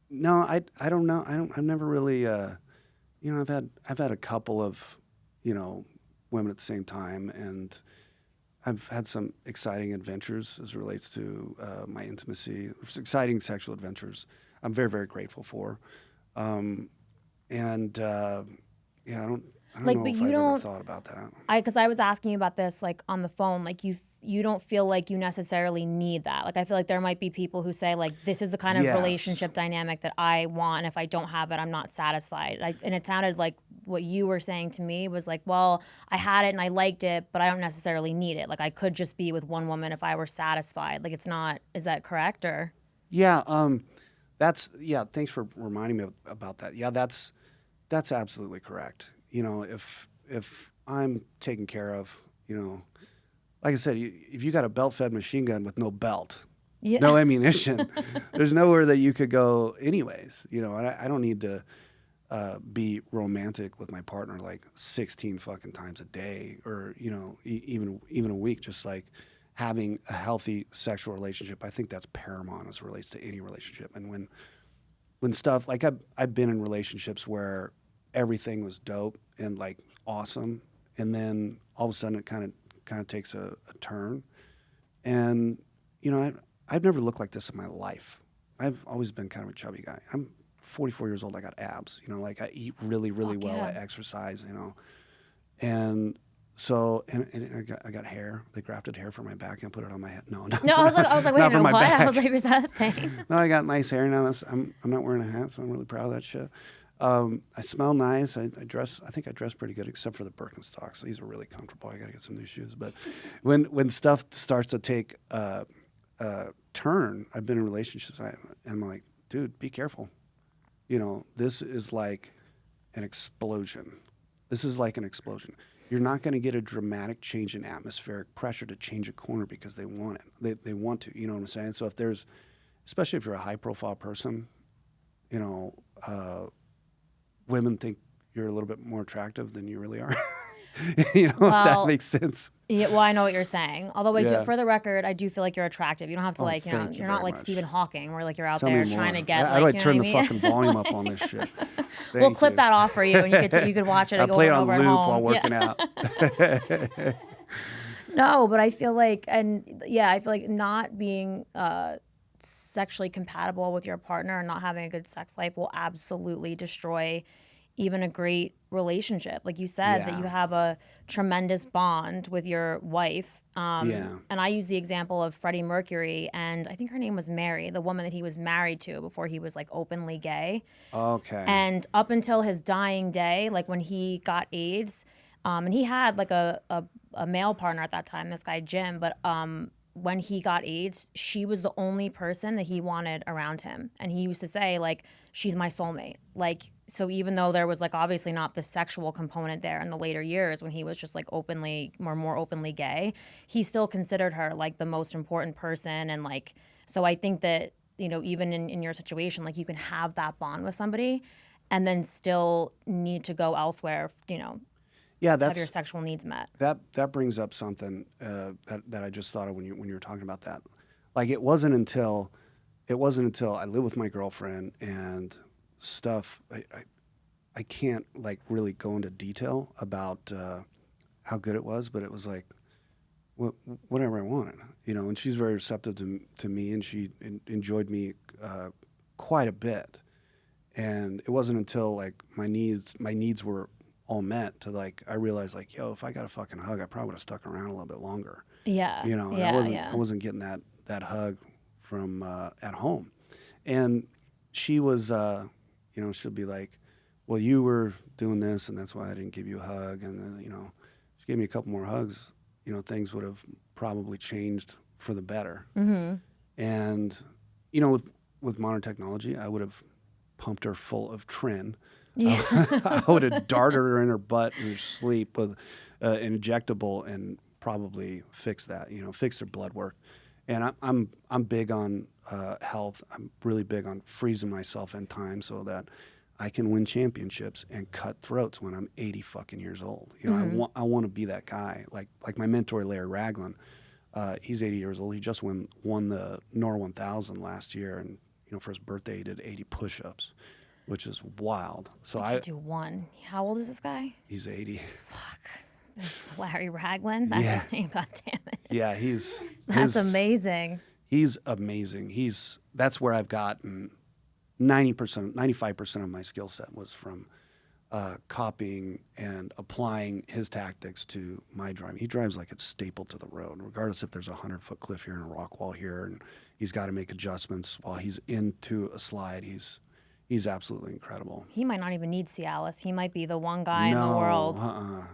No, I don't know. I've never really I've had a couple of women at the same time, and I've had some exciting adventures as it relates to my intimacy, exciting sexual adventures. I'm very, very grateful for. I don't know if I've ever thought about that. Because I was asking you about this like on the phone, like you don't feel like you necessarily need that. Like I feel like there might be people who say like this is the kind of relationship dynamic that I want, and if I don't have it, I'm not satisfied. And it sounded like what you were saying to me was like, well, I had it and I liked it, but I don't necessarily need it. Like I could just be with one woman if I were satisfied. Like it's not. Is that correct or? Yeah. Thanks for reminding me about that. Yeah, that's absolutely correct. If I'm taken care of, like I said, if you got a belt-fed machine gun with no belt, no ammunition, there's nowhere that you could go anyways. And I don't need to be romantic with my partner like 16 fucking times a day or, even a week, just like having a healthy sexual relationship. I think that's paramount as it relates to any relationship. And when stuff like I've been in relationships where everything was dope and like awesome, and then all of a sudden it kind of takes a turn. And I've never looked like this in my life. I've always been kind of a chubby guy. I'm 44 years old. I got abs. Like I eat really, really well. Yeah. I exercise. And so I got hair. They grafted hair from my back and put it on my head. No, I was like, wait a minute, what? I was like, was that a thing? No, I got nice hair now. I'm not wearing a hat, so I'm really proud of that shit. I smell nice. I think I dress pretty good, except for the Birkenstocks. These are really comfortable. I got to get some new shoes. But when stuff starts to take a turn, I've been in relationships, and I'm like, dude, be careful. This is like an explosion. You're not going to get a dramatic change in atmospheric pressure to change a corner because they want it. They want to. You know what I'm saying? So especially if you're a high-profile person, women think you're a little bit more attractive than you really are. If that makes sense. Yeah, well, I know what you're saying. Although, for the record, I do feel like you're attractive. You don't have to you're not like much. Stephen Hawking, where like you're out Tell there me trying more. to get. How do I like, turn you the know what I fucking volume up on this shit? We'll clip that off for you, and you could watch it I over play it and on over loop at home. while working out. No, but I feel like, I feel like not being sexually compatible with your partner and not having a good sex life will absolutely destroy even a great relationship. Like you said, that you Yeah. have a tremendous bond with your wife. Yeah. And I use the example of Freddie Mercury, and I think her name was Mary, the woman that he was married to before he was like openly gay. Okay. And up until his dying day, like when he got AIDS, and he had like a male partner at that time, this guy Jim, but when he got AIDS, she was the only person that he wanted around him. And he used to say, like, she's my soulmate. Like, so even though there was like obviously not the sexual component there in the later years when he was just like openly, more openly gay, he still considered her like the most important person. And like, so I think that, you know, even in your situation, like you can have that bond with somebody and then still need to go elsewhere, you know, Yeah, to have your that's sexual needs met. that brings up something that I just thought of when you were talking about that. Like it wasn't until I lived with my girlfriend and stuff. I can't like really go into detail about how good it was, but it was like whatever I wanted, you know. And she's very receptive to me, and she enjoyed me quite a bit. And it wasn't until like my needs were all met to like I realized like, yo, if I got a fucking hug, I probably would have stuck around a little bit longer. Yeah. You know, and Yeah. I wasn't getting that hug from at home. And she was you know, she'll be like, well, you were doing this and that's why I didn't give you a hug. And then, you know, she gave me a couple more hugs, you know, things would have probably changed for the better. Mm-hmm. And, you know, with modern technology, I would have pumped her full of trin. Yeah. I would have darted her in her butt in her sleep with an injectable and probably fix that, you know, fix her blood work. And I'm big on health. I'm really big on freezing myself in time so that I can win championships and cut throats when I'm 80 fucking years old. You know, I want to be that guy. Like my mentor Larry Ragland. He's 80 years old. He just won the NOR 1000 last year, and you know, for his birthday, he did 80 push-ups, which is wild. So I could do one. How old is this guy? he's 80. This Larry Ragland? That's Yeah. his name. God damn it. Yeah, That's amazing. He's amazing. That's where I've gotten 90%, 95% of my skill set was from copying and applying his tactics to my driving. He drives like it's stapled to the road, regardless if there's a 100-foot cliff here and a rock wall here, and he's got to make adjustments while he's into a slide. He's absolutely incredible. He might not even need Cialis. He might be the one guy in the world.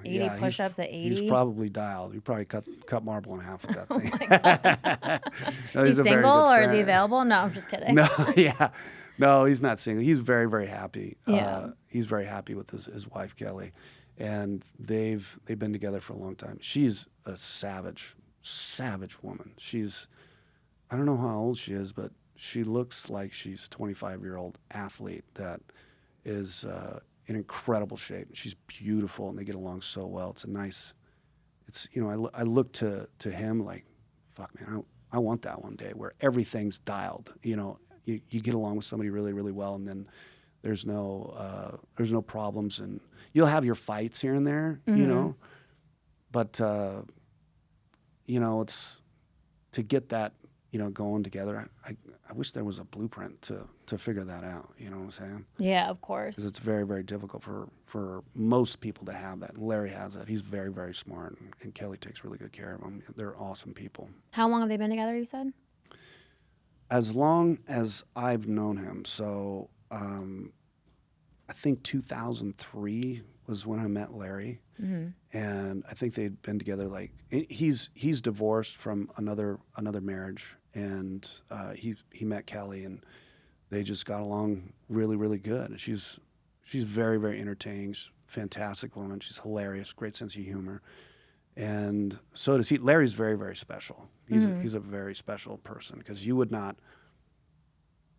80 Yeah, push-ups at 80. He's probably dialed. He probably cut marble in half with that thing. No, Is he's he a very single good or is he friend. available? No, I'm just kidding. No, yeah. No, he's not single. He's very, very happy. Yeah. He's very happy with his wife, Kelly. And they've been together for a long time. She's a savage woman. I don't know how old she is, but she looks like she's a 25-year-old athlete that is in incredible shape. She's beautiful, and they get along so well. You know, I look to him like, fuck, man, I want that one day where everything's dialed, you know. You get along with somebody really, really well, and then there's no problems, and you'll have your fights here and there, you know, but you know, it's to get that, you know, going together. I wish there was a blueprint to figure that out. You know what I'm saying? Yeah, of course. Because it's very, very difficult for most people to have that. And Larry has that. He's very, very smart, and Kelly takes really good care of him. They're awesome people. How long have they been together, you said? As long as I've known him. So I think 2003 was when I met Larry. And I think they'd been together like he's divorced from another marriage, and he met Kelly, and they just got along really, really good. And she's very, very entertaining. She's a fantastic woman. She's hilarious, great sense of humor. And so does he. Larry's very, very special. He's a very special person, because you would not,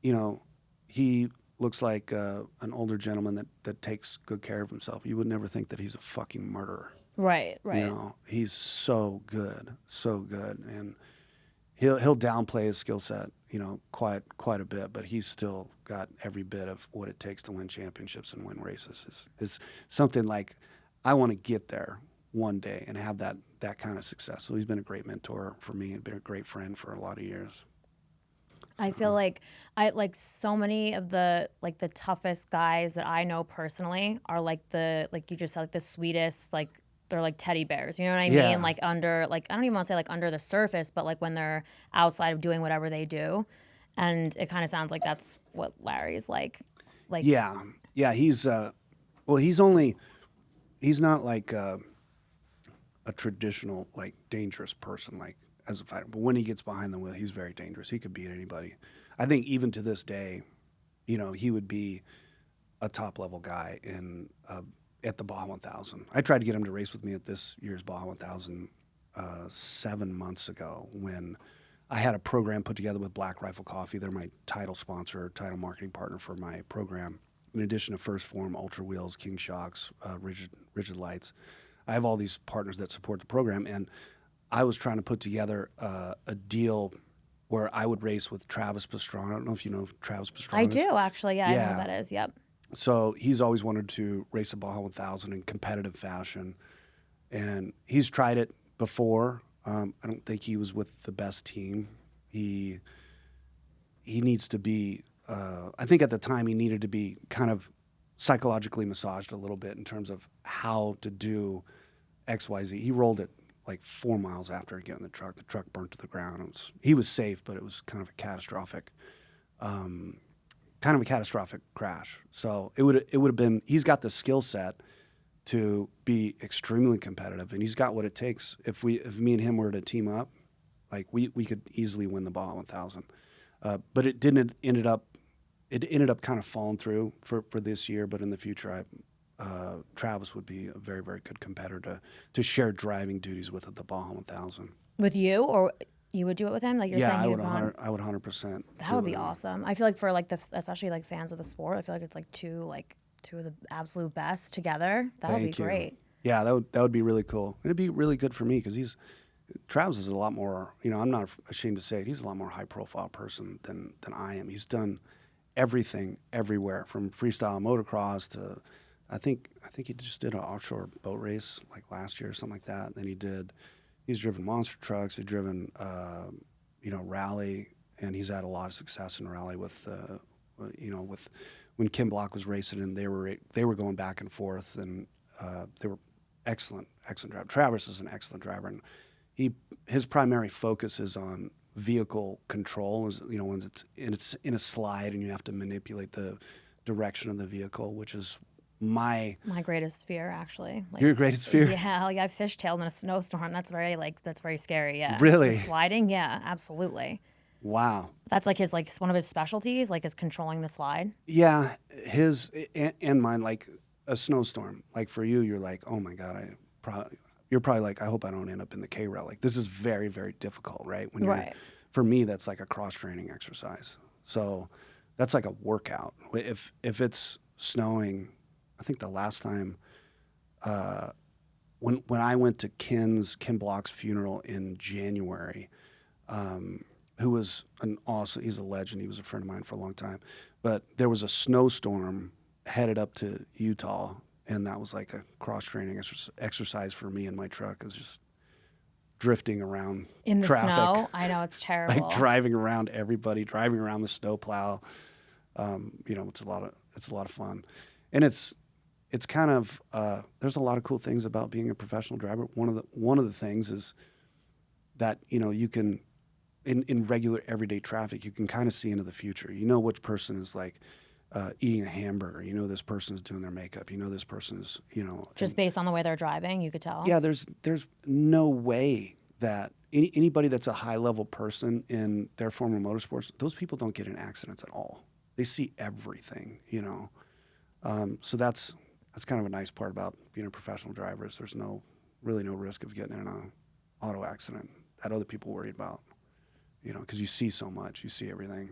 you know, he looks like an older gentleman that takes good care of himself. You would never think that he's a fucking murderer. Right. You know, he's so good, and he'll downplay his skill set, you know, quite a bit, but he's still got every bit of what it takes to win championships and win races. Is something like I want to get there one day and have that kind of success. So he's been a great mentor for me and been a great friend for a lot of years. I feel like I like so many of the like the toughest guys that I know personally are like the like you just said like the sweetest like they're like teddy bears, you know what I Yeah. mean? Like under like I don't even want to say like under the surface, but like when they're outside of doing whatever they do, and it kind of sounds like that's what Larry's like. Like Yeah, yeah. Well, he's not like a traditional like dangerous person like as a fighter. But when he gets behind the wheel, he's very dangerous. He could beat anybody. I think even to this day, he would be a top level guy in at the Baja 1000. I tried to get him to race with me at this year's Baja 1000 7 months ago when I had a program put together with Black Rifle Coffee. They're my title sponsor, title marketing partner for my program. In addition to First Form, Ultra Wheels, King Shocks, Rigid Lights, I have all these partners that support the program, and I was trying to put together a deal where I would race with Travis Pastrana. I don't know if you know Travis Pastrana. I do actually, yeah, I know Yeah. who that is. Yep. So he's always wanted to race a Baja 1000 in competitive fashion, and he's tried it before. I don't think he was with the best team. He needs to be. I think at the time he needed to be kind of psychologically massaged a little bit in terms of how to do X, Y, Z. He rolled it like 4 miles after he got in the truck. The truck burnt to the ground. He was safe, but it was kind of a catastrophic crash. So it would have been. He's got the skill set to be extremely competitive, and he's got what it takes. If me and him were to team up, like we could easily win the Baja 1000. But it ended up kind of falling through for this year. But in the future, Travis would be a very, very good competitor to share driving duties with at the Baja 1000. With you, or you would do it with him? Like you're Yeah, saying, I he would would bond? I would 100%. That would be awesome. I feel like for like especially like fans of the sport, I feel like it's like two of the absolute best together. That would be Thank you. great. Yeah, that would be really cool. It'd be really good for me because Travis is a lot more. I'm not ashamed to say it. He's a lot more high profile person than I am. He's done everything everywhere from freestyle motocross to I think he just did an offshore boat race like last year or something like that. And then he's driven monster trucks. He's driven rally, and he's had a lot of success in rally with with when Kim Block was racing, and they were going back and forth, and they were excellent driver. Travis is an excellent driver, and his primary focus is on vehicle control. Is when it's in a slide and you have to manipulate the direction of the vehicle, which is my greatest fear, actually. Like, your greatest fear. Yeah, like I've fishtailed in a snowstorm. That's very scary. Yeah. Really? The sliding, yeah, absolutely. Wow. That's like one of his specialties, like is controlling the slide. Yeah, his and mine, like a snowstorm. Like for you, you're like, oh my god, you're probably like, I hope I don't end up in the K rail. Like this is very, very difficult, right? Right. For me, that's like a cross training exercise. So that's like a workout. If it's snowing, I think the last time when I went to Ken Block's funeral in January, who was he's a legend. He was a friend of mine for a long time. But there was a snowstorm headed up to Utah, and that was like a cross-training exercise for me in my truck. It was just drifting around in the traffic. Snow. I know, it's terrible. Like driving around everybody, driving around the snowplow. It's a lot of fun. And it's kind of there's a lot of cool things about being a professional driver. One of the things is that you can in regular everyday traffic you can kind of see into the future. You know which person is like eating a hamburger. You know this person is doing their makeup. You know this person is just based on the way they're driving, you could tell. Yeah, there's no way that anybody that's a high level person in their form of motorsports, those people don't get in accidents at all. They see everything. So that's kind of a nice part about being a professional driver is there's really no risk of getting in an auto accident that other people worry about, because you see so much, you see everything.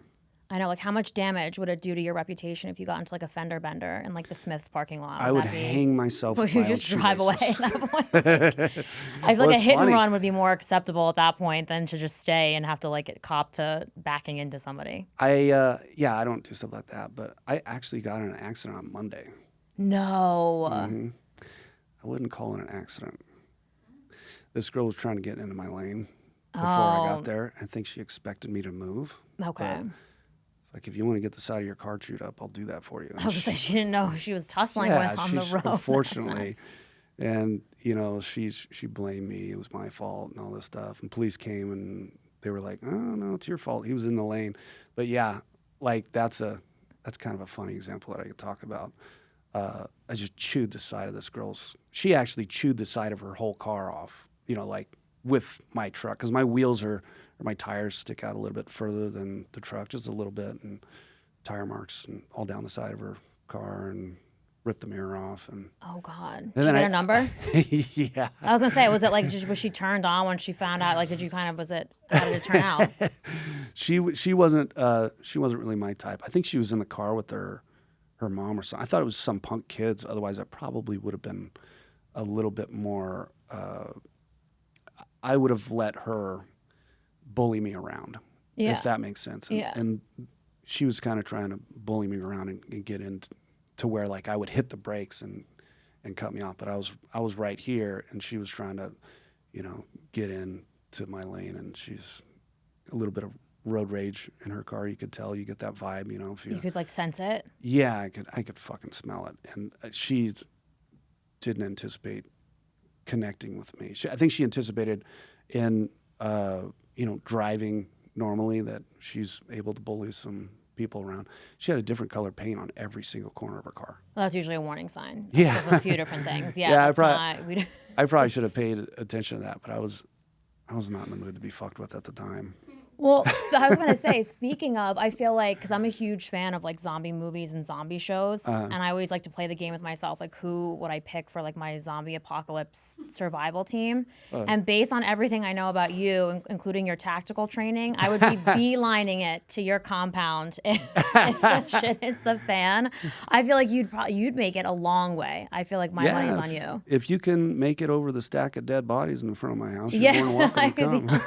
I know, like how much damage would it do to your reputation if you got into like a fender bender in like the Smith's parking lot? I would hang myself. Would you just drive away at that point? I feel Well, like a it's hit and funny. run would be more acceptable at that point than to just stay and have to like cop to backing into somebody. I don't do stuff like that, but I actually got in an accident on Monday. No. Mm-hmm. I wouldn't call it an accident. This girl was trying to get into my lane. before I Oh. got there. I think she expected me to move. Okay. But it's like, if you want to get the side of your car chewed up, I'll do that for you. I was gonna say she didn't know who she was tussling with on the road. That's Unfortunately. nuts. And, she blamed me. It was my fault and all this stuff. And police came and they were like, oh, no, it's your fault. He was in the lane. But yeah, like that's kind of a funny example that I could talk about. I just chewed the side of this girl's. She actually chewed the side of her whole car off, like with my truck. Because my wheels or my tires stick out a little bit further than the truck, just a little bit. And tire marks and all down the side of her car and ripped the mirror off. And Oh God. Did then you get I- a number? yeah. I was gonna say, was it like was she turned on when she found out? Like, did you kind of how did it turn out? She wasn't really my type. I think she was in the car with her mom or something. I thought it was some punk kids. Otherwise, I probably would have been a little bit more. I would have let her bully me around, Yeah. if that makes sense. And, Yeah. and she was kind of trying to bully me around and get into to where like I would hit the brakes and cut me off. But I was right here, and she was trying to, get into my lane. And she's a little bit of road rage in her car. You could tell. You get that vibe, if You could like sense it. Yeah, I could fucking smell it. And she didn't anticipate connecting with me. I think she anticipated in, driving normally that she's able to bully some people around. She had a different color paint on every single corner of her car. Well, that's usually a warning sign. Yeah. Of a few different things. Yeah. Yeah, I I probably should have paid attention to that, but I was not in the mood to be fucked with at the time. Well, I was gonna say, speaking of, I feel like because I'm a huge fan of like zombie movies and zombie shows, and I always like to play the game with myself, like who would I pick for like my zombie apocalypse survival team? And based on everything I know about you, including your tactical training, I would be beelining it to your compound if the shit hits the fan. I feel like you'd make it a long way. I feel like my money's on you. If you can make it over the stack of dead bodies in the front of my house, you're Yeah, more than welcome to come.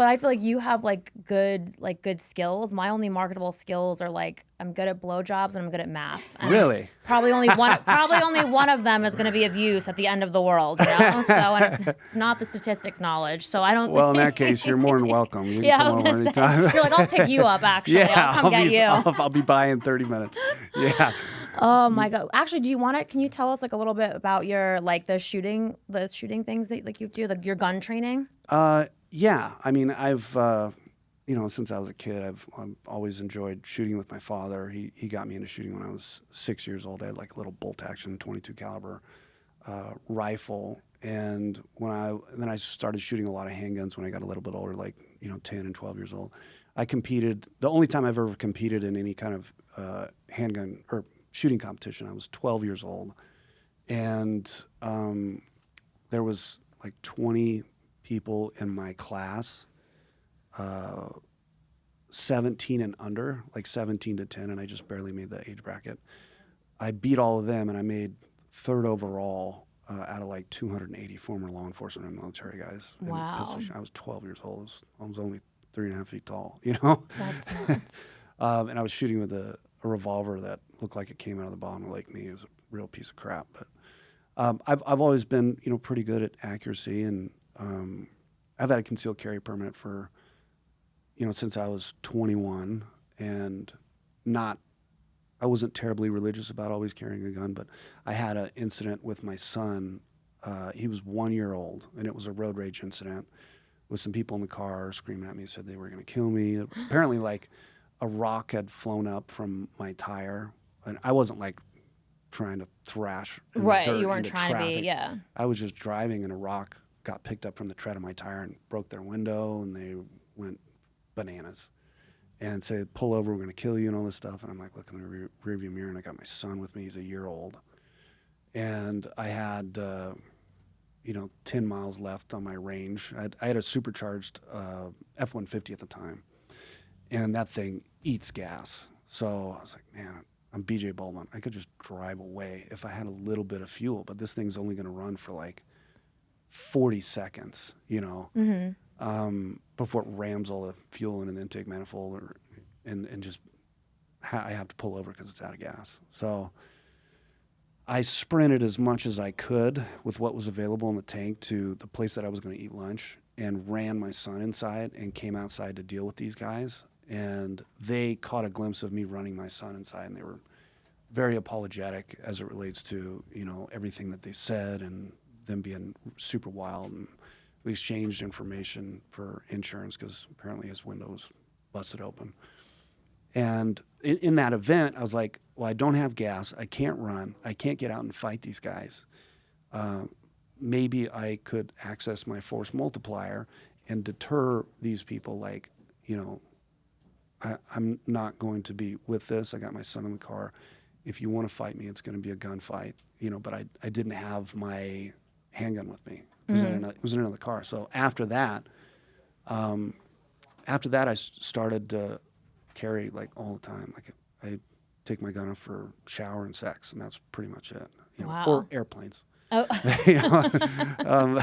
But I feel like you have like good skills. My only marketable skills are like I'm good at blowjobs and I'm good at math. And Really? Probably only one of them is going to be of use at the end of the world. So and it's not the statistics knowledge. So I don't. Well, in think... that case, you're more than welcome. You can Yeah, I come was over gonna say. anytime. You're like, I'll pick you up. Actually, I'll come get you. I'll be by in 30 minutes. Yeah. Oh my God! Actually, can you tell us like a little bit about your like the shooting things that like you do, like your gun training? Yeah. I mean, I've since I was a kid, I've always enjoyed shooting with my father. He got me into shooting when I was 6 years old. I had like a little bolt action 22 caliber rifle, and then I started shooting a lot of handguns when I got a little bit older, like 10 and 12 years old. I competed. The only time I've ever competed in any kind of handgun or shooting competition, I was 12 years old, and there was like 20 people in my class, 17 and under, like 17 to 10, and I just barely made the age bracket. I beat all of them, and I made third overall out of like 280 former law enforcement and military guys. Wow. I was 12 years old. I was only 3.5 feet tall, That's nuts. and I was shooting with a revolver that looked like it came out of the bottom of Lake Mead. It was a real piece of crap. But I've always been, pretty good at accuracy, and I've had a concealed carry permit for, since I was 21, and I wasn't terribly religious about always carrying a gun, but I had an incident with my son. He was 1 year old, and it was a road rage incident with some people in the car screaming at me, said they were going to kill me. Apparently, like, a rock had flown up from my tire, and I wasn't like trying to thrash in the Right, dirt you weren't into trying traffic. to be, yeah. I was just driving, and a rock got picked up from the tread of my tire and broke their window, and they went bananas and said, pull over, we're going to kill you and all this stuff. And I'm like, looking in the rearview mirror, and I got my son with me. He's a year old. And I had, 10 miles left on my range. I had a supercharged F-150 at the time, and that thing eats gas. So I was like, man, I'm BJ Baldwin. I could just drive away if I had a little bit of fuel, but this thing's only going to run for like 40 seconds, before it rams all the fuel in an intake manifold, and just I have to pull over because it's out of gas. So I sprinted as much as I could with what was available in the tank to the place that I was going to eat lunch, and ran my son inside and came outside to deal with these guys. And they caught a glimpse of me running my son inside, and they were very apologetic as it relates to, you know, everything that they said and them being super wild. And we exchanged information for insurance because apparently his window was busted open. And in that event, I was like, well, I don't have gas. I can't run. I can't get out and fight these guys. Maybe I could access my force multiplier and deter these people. Like, you know, I'm not going to be with this. I got my son in the car. If you want to fight me, it's going to be a gunfight, you know, but I didn't have my handgun with me. It was in another car. So after that, I started to carry like all the time. Like I take my gun off for shower and sex, and that's pretty much it. You know, Wow. or airplanes. Oh. You know?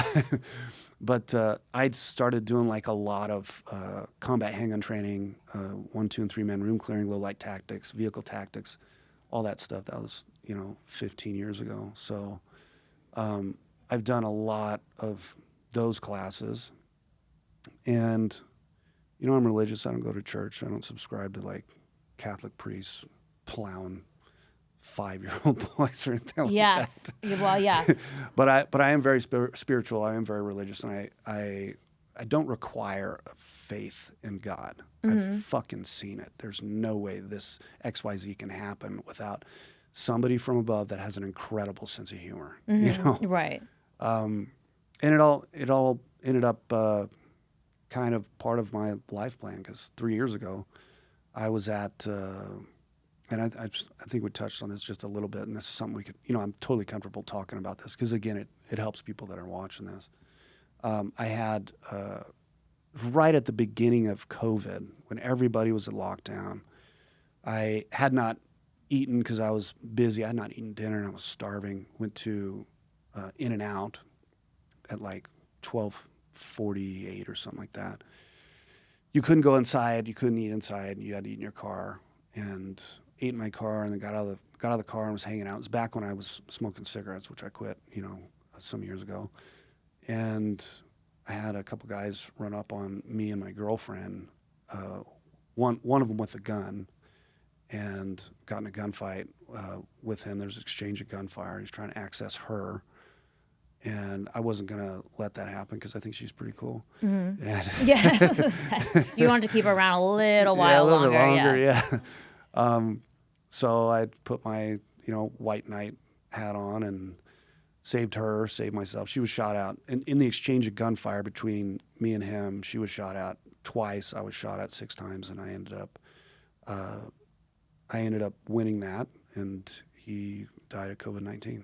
But I started doing like a lot of combat handgun training, 1, 2, and 3 man room clearing, low light tactics, vehicle tactics, all that stuff. That was, you know, 15 years ago. So I've done a lot of those classes, and you know, I'm religious. I don't go to church. I don't subscribe to like Catholic priests plowing 5-year-old boys or anything like Yes. that. Well, yes. But I am very spiritual. I am very religious, and I don't require faith in God. I've fucking seen it. There's no way this XYZ can happen without somebody from above that has an incredible sense of humor. You know, Right. and it all ended up kind of part of my life plan, because 3 years ago I was at. And I think we touched on this just a little bit, and this is something we could, you know, I'm totally comfortable talking about this because, again, it helps people that are watching this. I had, right at the beginning of COVID, when everybody was at lockdown, I had not eaten because I was busy. I had not eaten dinner, and I was starving. Went to In-N-Out at like 12:48 or something like that. You couldn't go inside. You couldn't eat inside. You had to eat in your car. And ate in my car, and then got out of the car and was hanging out. It was back when I was smoking cigarettes, which I quit, you know, some years ago. And I had a couple guys run up on me and my girlfriend, one of them with a gun, and got in a gunfight with him. There's an exchange of gunfire. He's trying to access her. And I wasn't going to let that happen because I think she's pretty cool. And Yeah. I was gonna say, you wanted to keep her around a little while a little longer. bit longer, yeah. So I put my, you know, white knight hat on and saved her, saved myself. She was shot out. In the exchange of gunfire between me and him, she was shot out twice. I was shot at 6 times, and I ended up winning that, and he died of COVID-19.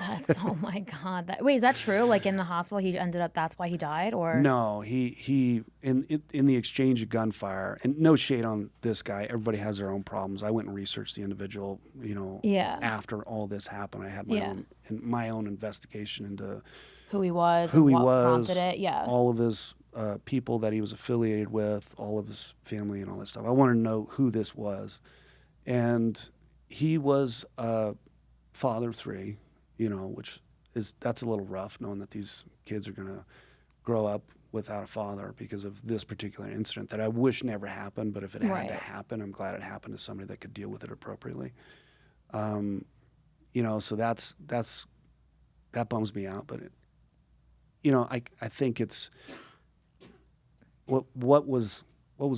That's, oh my God. Wait, is that true? Like in the hospital, he ended up, that's why he died, or? No, he in the exchange of gunfire, and no shade on this guy. Everybody has their own problems. I went and researched the individual, you know, Yeah. after all this happened. I had my own investigation into Who he was, who and he what was, prompted it. Yeah. all of his people that he was affiliated with, all of his family and all that stuff. I wanted to know who this was. And he was a father of 3, you know, that's a little rough, knowing that these kids are going to grow up without a father because of this particular incident that I wish never happened. But if it had to happen, I'm glad it happened to somebody that could deal with it appropriately. You know, so that bums me out. But you know, I think it's what was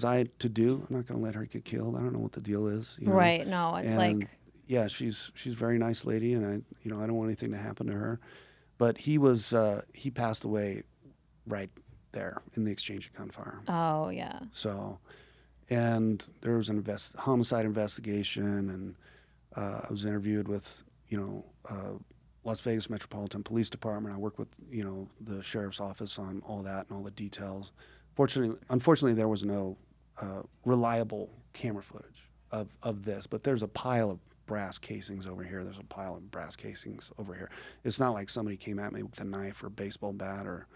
I to do? I'm not going to let her get killed. I don't know what the deal is. You know? Right. No, it's And, like, yeah, she's a very nice lady, and I don't want anything to happen to her. But he passed away right there in the exchange of gunfire. oh yeah. So, and there was an homicide investigation, and I was interviewed with, you know, Las Vegas Metropolitan Police Department. I worked with, you know, the sheriff's office on all that and all the details. Unfortunately, there was no reliable camera footage of this, but there's a pile of brass casings over here. There's a pile of brass casings over here. It's not like somebody came at me with a knife or a baseball bat or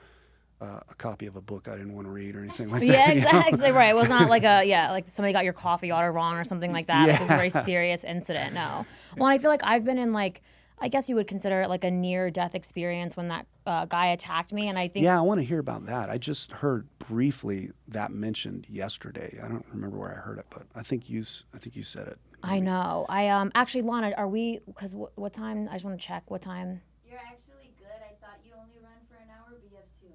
a copy of a book I didn't want to read or anything like that. Yeah, you know? exactly. Right. It was not like like somebody got your coffee order wrong or something like that. Like it was a very serious incident. No. Well, I feel like I've been in like, I guess you would consider it like a near-death experience when that guy attacked me, and I think Yeah, I want to hear about that. I just heard briefly that mentioned yesterday. I don't remember where I heard it, but I think you said it. I know. I actually, Lana, are we? Because what time? I just want to check what time. You're actually good. I thought you only run for an hour, but you have 2.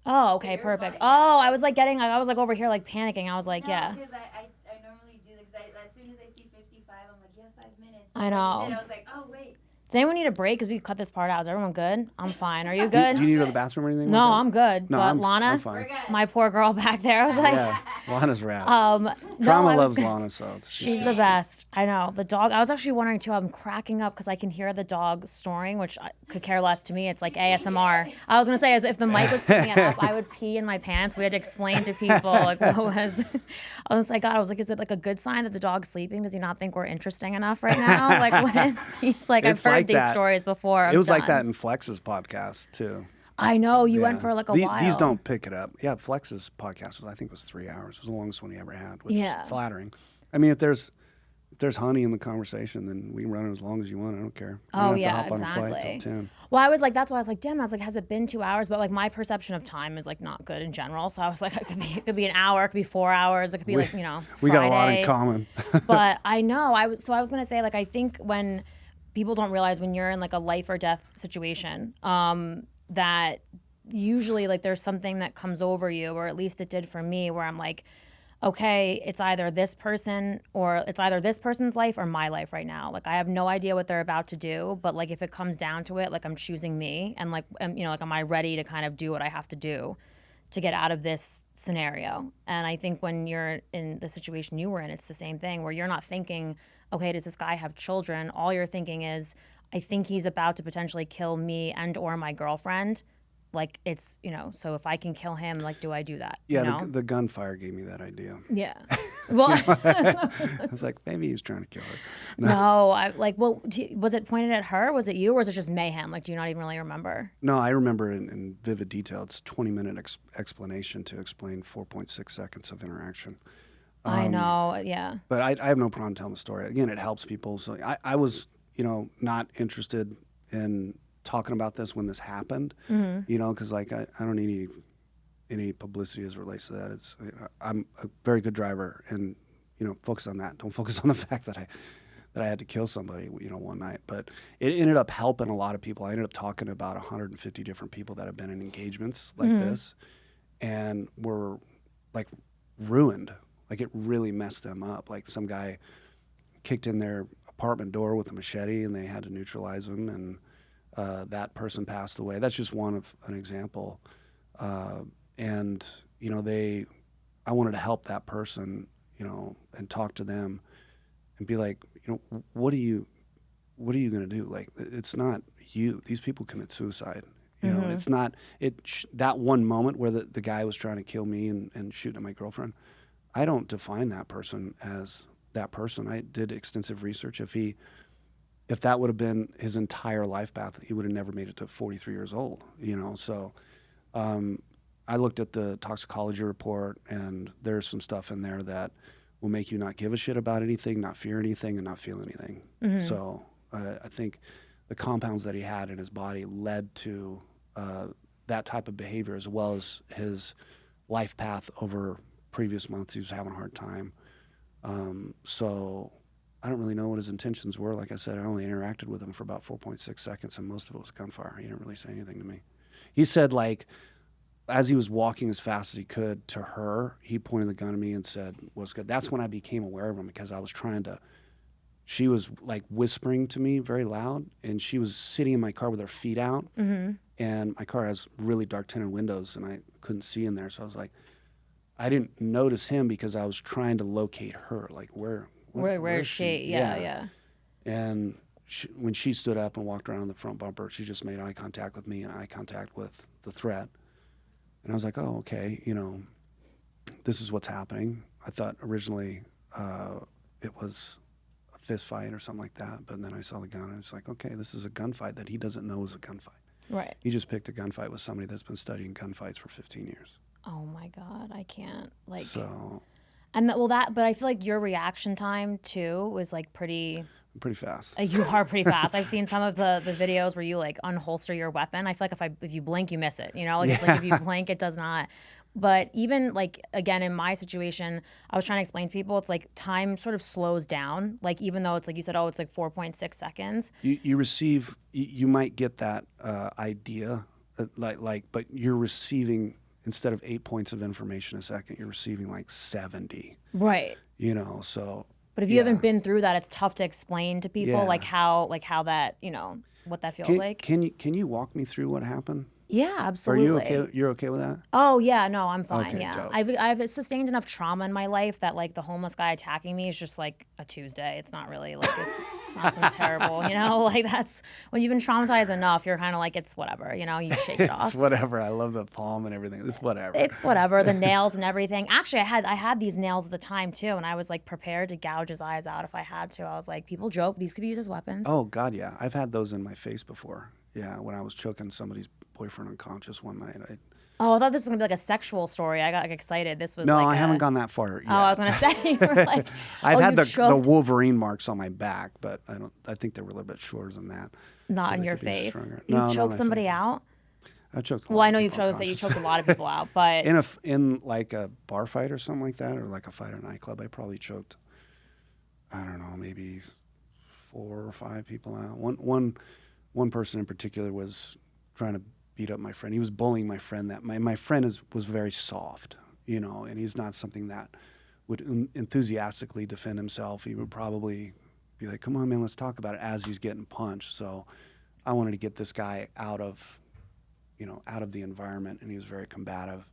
Oh, okay, you're perfect. fine. Oh, I was like I was like over here like panicking. I was like, yeah. because I normally do that. Because as soon as I see 55, I'm like, you have 5 minutes. I And when know. you did, I was like, oh, wait. Does anyone need a break? Because we cut this part out. Is everyone good? I'm fine. Are you Do good? you need to go to the bathroom or anything? No, like that? I'm good. No, but I'm Lana, I'm We're fine. good. my poor girl back there, I was like, Yeah, Lana's rad. no, Trauma I was loves gonna- Lana, so She's the best. I know. The dog, I was actually wondering too, I'm cracking up because I can hear the dog snoring, which I could care less to me. It's like ASMR. I was going to say, if the mic was picking it up, I would pee in my pants. We had to explain to people, like, what was. I was like, God, I was like, is it like a good sign that the dog's sleeping? Does he not think we're interesting enough right now? Like, what is. He's like, It's I've heard like these that. stories before. It was like done. that in Flex's podcast too. I know. You Yeah. went for like a while. These don't pick it up. Yeah, Flex's podcast I think was 3 hours. It was the longest one he ever had, which Yeah. is flattering. I mean, if there's honey in the conversation, then we can run it as long as you want. I don't care. You don't Oh, have yeah, to hop on a flight exactly. till 10. Well, I was like, that's why I was like, damn, I was like, has it been 2 hours? But like my perception of time is like not good in general. So I was like, it could be an hour, it could be 4 hours, it could be like, you know, We got a lot Friday. in common. But I know I was gonna say, like, I think when people don't realize when you're in like a life or death situation, that usually like there's something that comes over you, or at least it did for me, where I'm like, okay, it's either this person or it's either this person's life or my life right now. Like I have no idea what they're about to do, but like if it comes down to it, like I'm choosing me, and like you know, like am I ready to kind of do what I have to do to get out of this scenario? And I think when you're in the situation you were in, it's the same thing where you're not thinking, okay, does this guy have children? All you're thinking is, I think he's about to potentially kill me and or my girlfriend. Like it's, you know, so if I can kill him, like, do I do that? Yeah, you know? the gunfire gave me that idea. Yeah. Well, I was like, maybe he was trying to kill her. no, I like, well, was it pointed at her? Was it you? Or was it just mayhem? Like, do you not even really remember? No, I remember in vivid detail. It's a 20-minute explanation to explain 4.6 seconds of interaction. I know. Yeah. But I have no problem telling the story. Again, it helps people. So I was, you know, not interested in talking about this when this happened, you know, because like I don't need any publicity as it relates to that. It's I'm a very good driver, and you know, focus on that. Don't focus on the fact that I had to kill somebody, you know, one night. But it ended up helping a lot of people. I ended up talking to about 150 different people that have been in engagements like this, and were like ruined. Like it really messed them up. Like some guy kicked in their apartment door with a machete, and they had to neutralize him, and that person passed away. That's just one of an example. And you know, I wanted to help that person, you know, and talk to them, and be like, you know, what are you going to do? Like, it's not you. These people commit suicide. You know, it's not that one moment where the guy was trying to kill me and shoot at my girlfriend. I don't define that person as that person. I did extensive research. If that would have been his entire life path, he would have never made it to 43 years old, you know? So I looked at the toxicology report, and there's some stuff in there that will make you not give a shit about anything, not fear anything, and not feel anything. So I think the compounds that he had in his body led to that type of behavior, as well as his life path over previous months. He was having a hard time. So I don't really know what his intentions were. Like I said, I only interacted with him for about 4.6 seconds, and most of it was gunfire. He didn't really say anything to me. He said, like, as he was walking as fast as he could to her, he pointed the gun at me and said, "What's good?" That's when I became aware of him, because I was she was like whispering to me very loud, and she was sitting in my car with her feet out, and my car has really dark tinted windows, and I couldn't see in there. So I was like, I didn't notice him because I was trying to locate her, like where is she? Yeah. And when she stood up and walked around the front bumper, she just made eye contact with me and eye contact with the threat. And I was like, oh, okay, you know, this is what's happening. I thought originally it was a fist fight or something like that, but then I saw the gun, and it's like, okay, this is a gunfight that he doesn't know is a gunfight. Right. He just picked a gunfight with somebody that's been studying gunfights for 15 years. Oh my God, I can't like. So, And but I feel like your reaction time too was like pretty. I'm pretty fast. You are pretty fast. I've seen some of the videos where you like unholster your weapon. I feel like if you blink, you miss it. You know, like it's like if you blink, it does not. But even like again in my situation, I was trying to explain to people, it's like time sort of slows down. Like even though it's like you said, oh, it's like 4.6 seconds. You receive, you might get that idea, but you're receiving, instead of 8 points of information a second, you're receiving like 70. Right. You know, so. But if you haven't been through that, it's tough to explain to people Yeah. like how that, you know, what that feels like. Can you walk me through what happened? Yeah, absolutely. Are you okay? You're okay with that? Oh yeah, no, I'm fine. Okay, Yeah, dope. I've sustained enough trauma in my life that like the homeless guy attacking me is just like a Tuesday. It's not really like it's not something terrible, you know. Like that's when you've been traumatized enough, you're kind of like it's whatever, you know. You shake it off. It's whatever. I love the palm and everything. It's whatever. It's whatever. The nails and everything. Actually, I had these nails at the time too, and I was like prepared to gouge his eyes out if I had to. I was like, people joke these could be used as weapons. Oh God, yeah. I've had those in my face before. Yeah, when I was choking somebody's boyfriend unconscious one night. Oh, I thought this was gonna be like a sexual story. I got like excited. This was No, like I haven't gone that far yet. Oh, I was gonna say you were like, I've oh, had you the choked. Wolverine marks on my back, but I think they were a little bit shorter than that. Not So in they your could be face. stronger. You No, not choked my somebody face. out. I choked. Well, I know you've chosen that you choked a lot of people out, but in like a bar fight or something like that, or like a fight at a nightclub, I probably choked, I don't know, maybe 4 or 5 people out. One person in particular was trying to beat up my friend. He was bullying my friend. That my friend was very soft, you know, and he's not something that would enthusiastically defend himself. He would probably be like, "Come on, man, let's talk about it," as he's getting punched. So I wanted to get this guy out of the environment, and he was very combative.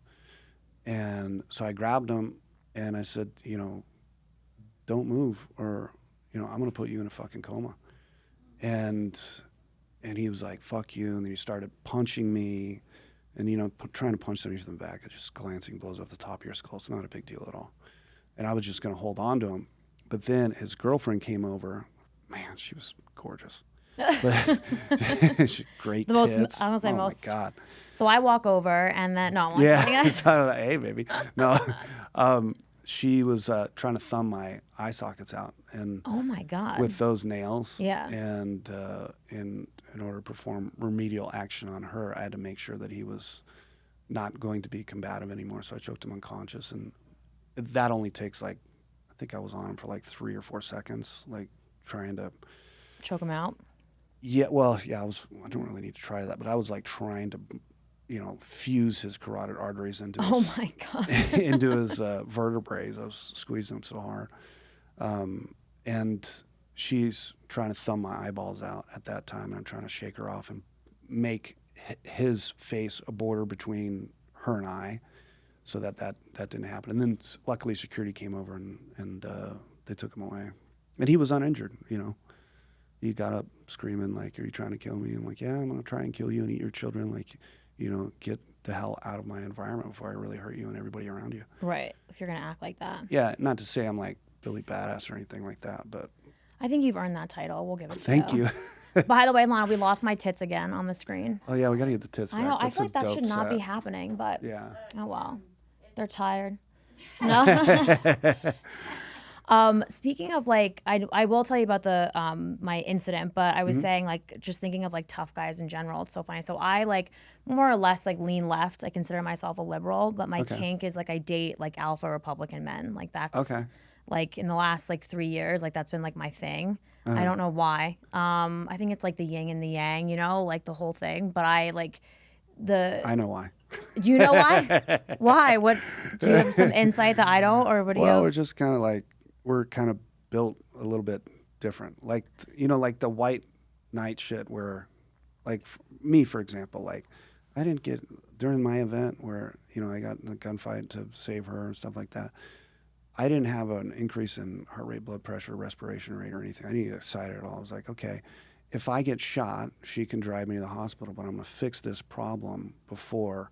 And so I grabbed him and I said, don't move, or I'm gonna put you in a fucking coma. And he was like, fuck you. And then he started punching me and, trying to punch somebody from the back. Just glancing blows off the top of your skull. It's not a big deal at all. And I was just going to hold on to him. But then his girlfriend came over. Man, she was gorgeous. She great the most, tits. I was say Oh most. my God. So I walk over and then, no, I'm Yeah. like, It's kind of like, hey, baby. No. She was trying to thumb my eye sockets out. And oh my God. with those nails. Yeah. And in order to perform remedial action on her, I had to make sure that he was not going to be combative anymore. So I choked him unconscious, and that only takes I think I was on him for 3 or 4 seconds, trying to choke him out. Yeah, well, yeah, I don't really need to try that, but I was trying to, fuse his carotid arteries into his, Oh my God. into his vertebrae. I was squeezing them so hard. And she's trying to thumb my eyeballs out at that time, and I'm trying to shake her off and make his face a border between her and I, so that didn't happen. And then luckily security came over and they took him away, and he was uninjured. He got up screaming "Are you trying to kill me?" I'm like, "Yeah, I'm gonna try and kill you and eat your children. Get the hell out of my environment before I really hurt you and everybody around you." Right. If you're going to act like that. Yeah, not to say I'm like Billy Badass or anything like that, but I think you've earned that title. We'll give it to thank you. By the way, Lana, we lost my tits again on the screen. Oh yeah, we gotta get the tits back. I know. I That's feel a like that dope should not be set. happening, but Yeah. oh well. They're tired. No. Speaking of I will tell you about the my incident, but I was saying just thinking of tough guys in general. It's so funny. So I more or less lean left. I consider myself a liberal, but my kink is I date alpha Republican men. That's Okay. in the last 3 years, that's been my thing. I don't know why. I think it's the yin and the yang, the whole thing. But I know why. Do you know why? Why? Do you have some insight that I don't, or what do Well, you? we're just kind of we're kind of built a little bit different. The white knight shit where, me, for example, I didn't get, during my event where, I got in a gunfight to save her and stuff like that, I didn't have an increase in heart rate, blood pressure, respiration rate, or anything. I didn't get excited at all. I was like, okay, if I get shot, she can drive me to the hospital, but I'm going to fix this problem before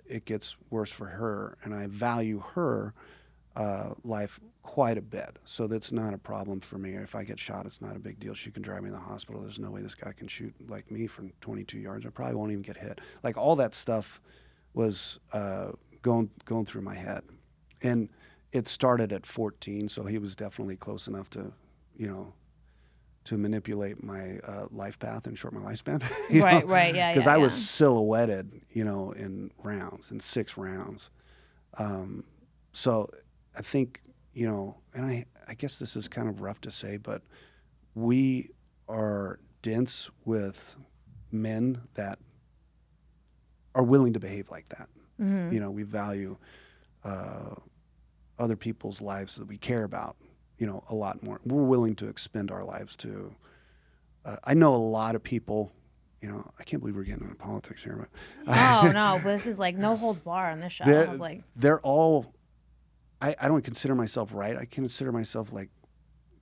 it gets worse for her. And I value her life quite a bit. So that's not a problem for me. If I get shot, it's not a big deal. She can drive me to the hospital. There's no way this guy can shoot like me from 22 yards. I probably won't even get hit. All that stuff was going through my head. And it started at 14, so he was definitely close enough to, to manipulate my life path and shorten my lifespan. Right, yeah, Because yeah, I was yeah. silhouetted, in 6 rounds. So I think, and I guess this is kind of rough to say, but we are dense with men that are willing to behave like that. We value other people's lives that we care about, a lot more. We're willing to expend our lives to. I know a lot of people. I can't believe we're getting into politics here, but Oh no, but this is like no holds bar on this show. I was like, they're all. I don't consider myself right. I consider myself like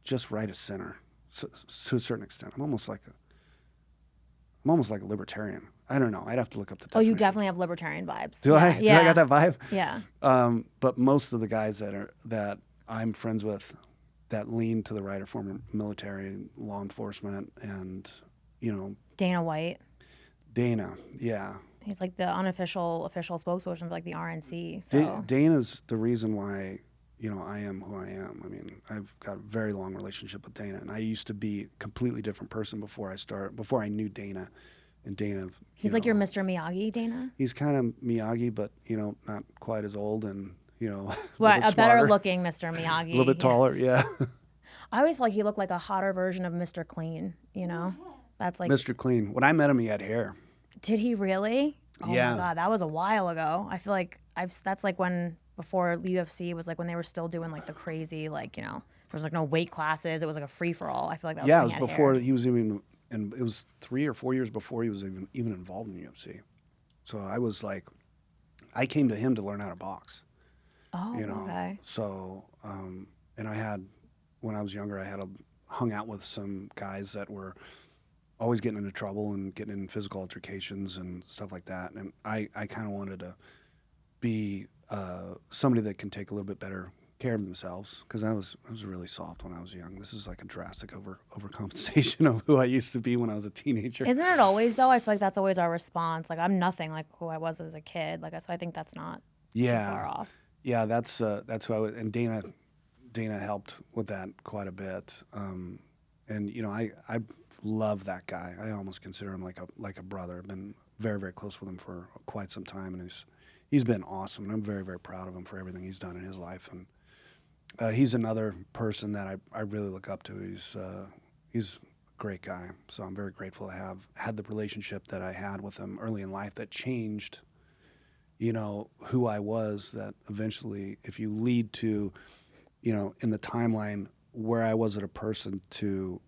just right of center, so, to a certain extent. I'm almost like a libertarian. I don't know. I'd have to look up the oh, you definition. definitely have libertarian vibes. Do I? Yeah. Do I got that vibe? Yeah. But most of the guys that I'm friends with that lean to the right are former military, law enforcement, and Dana White. Dana. Yeah. He's like the official spokesperson for like the RNC. So Dana's the reason why I am who I am. I mean, I've got a very long relationship with Dana, and I used to be a completely different person before I knew Dana. And Dana, he's like your Mr. Miyagi, Dana. He's kind of Miyagi, but not quite as old, and Right, a better looking Mr. Miyagi. A little bit taller, yeah. I always felt like he looked like a hotter version of Mr. Clean. That's like Mr. Clean. When I met him, he had hair. Did he really? Oh Yeah. my god, that was a while ago. I feel like that's like when before UFC was like when they were still doing like the crazy there was like no weight classes. It was like a free for all. I feel like that was Yeah, it when was he had before hair. he was even, and it was 3 or 4 years before he was even involved in UFC. So I was like, I came to him to learn how to box. Oh, okay. So, and I had, when I was younger, I hung out with some guys that were always getting into trouble and getting in physical altercations and stuff like that. And I kind of wanted to be somebody that can take a little bit better care of themselves, because I was really soft when I was young. This is like a drastic overcompensation of who I used to be when I was a teenager. Isn't it always though? I feel like that's always our response. Like I'm nothing like who I was as a kid. So I think that's not too far off. Yeah, that's who I was, and Dana helped with that quite a bit. And I love that guy. I almost consider him like a brother. I've been very, very close with him for quite some time, and he's been awesome, and I'm very, very proud of him for everything he's done in his life. And he's another person that I really look up to. He's a great guy, so I'm very grateful to have had the relationship that I had with him early in life that changed, who I was. That eventually, if you lead to, in the timeline where I was as a person to,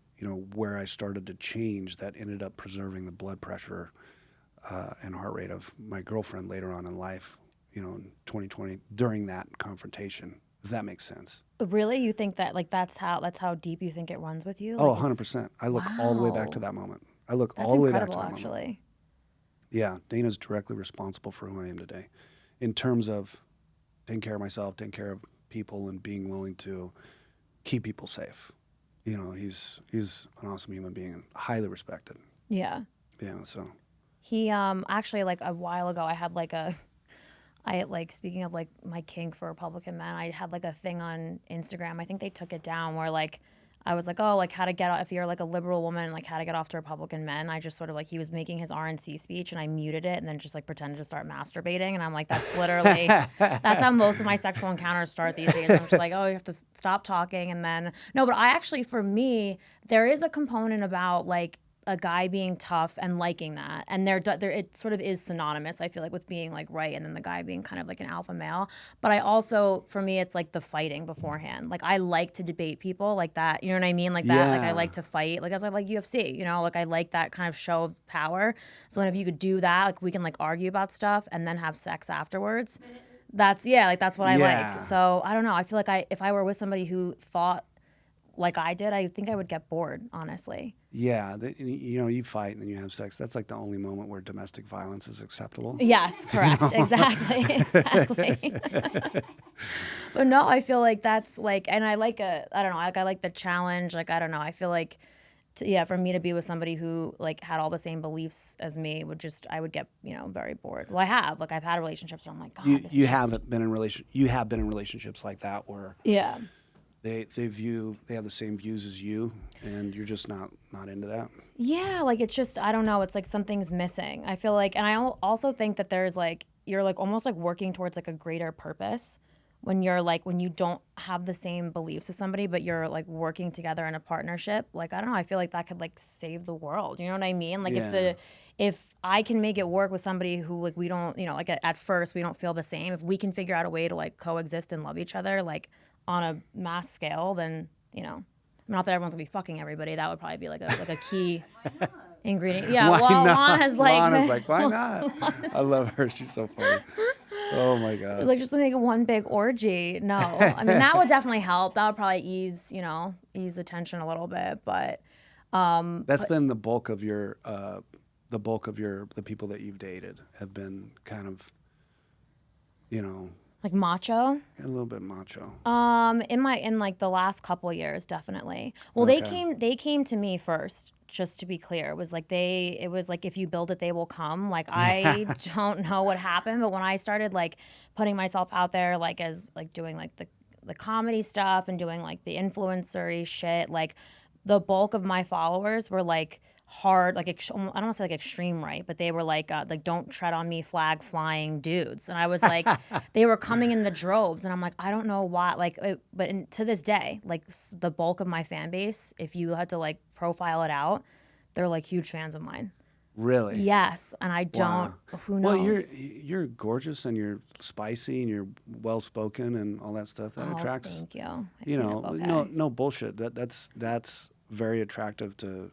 where I started to change, that ended up preserving the blood pressure and heart rate of my girlfriend later on in life, in 2020 during that confrontation, if that makes sense. Really? You think that that's how deep you think it runs with you? Oh, 100%. I look all the way back to Wow. that moment. I look That's all the way back to incredible, that moment. actually. Yeah, Dana's directly responsible for who I am today in terms of taking care of myself, taking care of people, and being willing to keep people safe. He's an awesome human being and highly respected. Yeah. Yeah, so. He actually like a while ago speaking of like my kink for Republican men, I had like a thing on Instagram. I think they took it down where like I was like, oh, like how to get off if you're like a liberal woman, like how to get off to Republican men. I just sort of like he was making his RNC speech and I muted it and then just like pretended to start masturbating. And I'm like, that's literally that's how most of my sexual encounters start these days. I'm just like, oh, you have to stop talking. And then no, but I actually, for me, there is a component about like a guy being tough and liking that, and there it sort of is synonymous, I feel like, with being like right, and then the guy being kind of like an alpha male. But I also, for me, it's like the fighting beforehand. Like I like to debate people like that, you know what I mean, like that. Like I like to fight, like as I like UFC, like I like that kind of show of power. So then if you could do that, like we can like argue about stuff and then have sex afterwards. That's that's what I like. So I don't know. I feel like if I were with somebody who thought like I did, I think I would get bored, honestly. Yeah, you fight and then you have sex. That's like the only moment where domestic violence is acceptable. Yes, correct. Exactly. But no, I feel like that's like, and I like I don't know, like I like the challenge. Like, I don't know, I feel like, for me to be with somebody who like had all the same beliefs as me I would get, very bored. Well, I've had relationships where I'm like, God, you have been in relationships like that where yeah. they have the same views as you, and you're just not into that. Yeah, like it's just I don't know. It's like something's missing. I feel like, and I also think that there's like you're like almost like working towards like a greater purpose when you're like when you don't have the same beliefs as somebody, but you're like working together in a partnership. Like I don't know. I feel like that could like save the world. You know what I mean? Like Yeah. if I can make it work with somebody who like we don't, you know, like at first we don't feel the same. If we can figure out a way to like coexist and love each other like on a mass scale, then you know. Not that everyone's gonna be fucking everybody. That would probably be like a key ingredient. Yeah. Why Well, not? Lana's like, Lana's like, why not? I love her. She's so funny. Oh my god. it's like just to make it one big orgy. No, I mean that would definitely help. That would probably ease the tension a little bit. But That's been the bulk of the people that you've dated have been kind of, you know, like macho. a little bit macho. In like the last couple years, definitely. Well, they Okay. came to me first. Just to be clear, it was like if you build it, they will come. Like I don't know what happened, but when I started like putting myself out there, like as like doing like the comedy stuff and doing like the influencer-y shit, like the bulk of my followers were like hard, like I don't want to say like extreme right, but they were like don't tread on me, flag flying dudes, and I was like, they were coming in the droves, and I'm like, I don't know why, like, to this day, like the bulk of my fan base, if you had to like profile it out, they're like huge fans of mine. Really? Yes, and I don't. Wow. Who Well, knows? you're gorgeous and you're spicy and you're well spoken and all that stuff. That Oh, attracts. thank you. I You feel know, okay. no bullshit. That's very attractive to,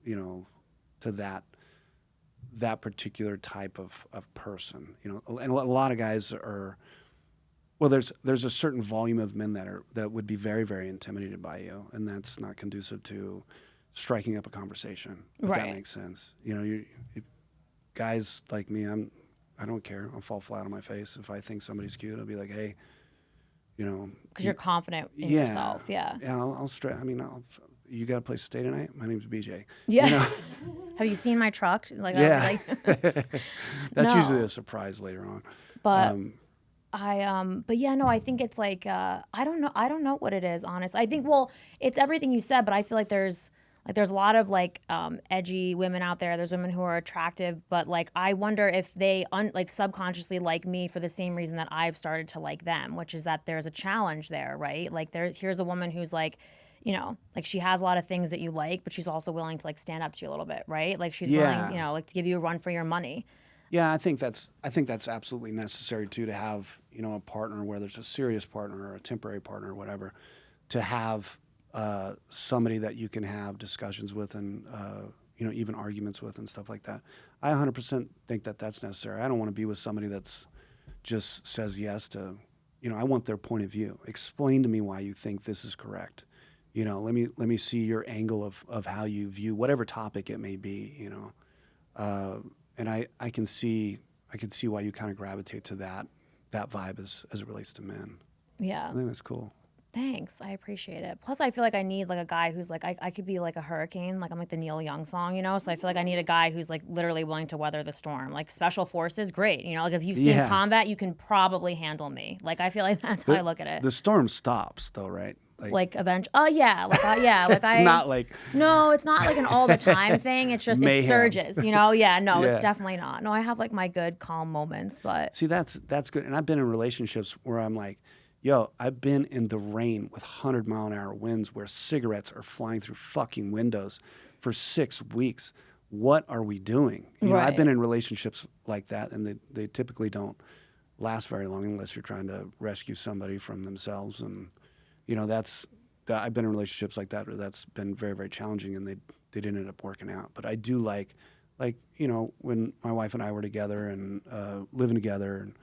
you know, to that particular type of person. You know, and a lot of guys are. Well, there's a certain volume of men that would be very, very intimidated by you, and that's not conducive to striking up a conversation. If that Right. makes sense. You know, guys like me, I don't care. I'll fall flat on my face if I think somebody's cute. I'll be like, hey, you know, Because you're confident in yeah, yourself. Yeah. yeah. I mean, you got a place to stay tonight? My name's BJ. Yeah. You know, Have you seen my truck? Like, yeah. That's usually no. a surprise later on. But Um, but yeah, no, I think it's like I don't know what it is, honest. I think well, it's everything you said, but I feel like there's a lot of like edgy women out there. There's women who are attractive, but like I wonder if they like subconsciously like me for the same reason that I've started to like them, which is that there's a challenge there, right? Like here's a woman who's like, you know, like she has a lot of things that you like, but she's also willing to like stand up to you a little bit, right? Like she's willing, you yeah. know, like to give you a run for your money. Yeah, I think that's absolutely necessary too, to have, you know, a partner, whether it's a serious partner or a temporary partner or whatever, to have somebody that you can have discussions with and you know, even arguments with and stuff like that. I 100% think that that's necessary. I don't want to be with somebody that's just says yes to, you know, I want their point of view. Explain to me why you think this is correct. You know, let me see your angle of how you view whatever topic it may be. You know, and I can see why you kind of gravitate to that vibe as it relates to men. Yeah. I think that's cool. Thanks. I appreciate it. Plus, I feel like I need like a guy who's like, I could be like a hurricane. Like I'm like the Neil Young song, you know? So I feel like I need a guy who's like literally willing to weather the storm. Like special forces, great. You know, like if you've seen Yeah. combat, you can probably handle me. Like I feel like that's how I look at it. The storm stops though, right? Like oh yeah, like It's not like no, it's not like an all the time thing. It's just it mayhem. surges, you know? Yeah, no, it's Yeah. definitely not. No, I have like my good calm moments, but See, that's good. And I've been in relationships where I'm like, yo, I've been in the rain with 100-mile-an-hour winds where cigarettes are flying through fucking windows for 6 weeks. What are we doing? You know, I've Right. been in relationships like that, and they typically don't last very long unless you're trying to rescue somebody from themselves. And you know, I've been in relationships like that where that's been very, very challenging, and they didn't end up working out. But I do like you know, when my wife and I were together and living together, and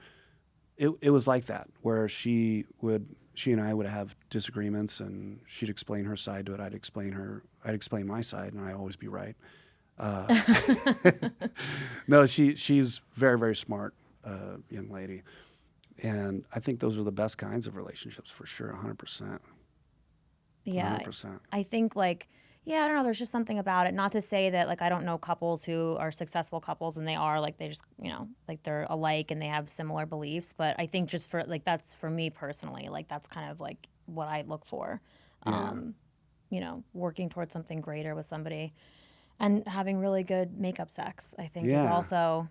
it was like that, where she and I would have disagreements, and she'd explain her side to it. I'd explain my side, and I'd always be right. No, she's very, very smart young lady, and I think those are the best kinds of relationships for sure, 100%. yeah, 100%. I think like yeah, I don't know. There's just something about it. Not to say that like I don't know couples who are successful couples and they are like they just you know like they're alike and they have similar beliefs. But I think just for like that's for me personally. Like that's kind of like what I look for. Yeah. You know, working towards something greater with somebody, and having really good makeup sex, I think, is Yeah. also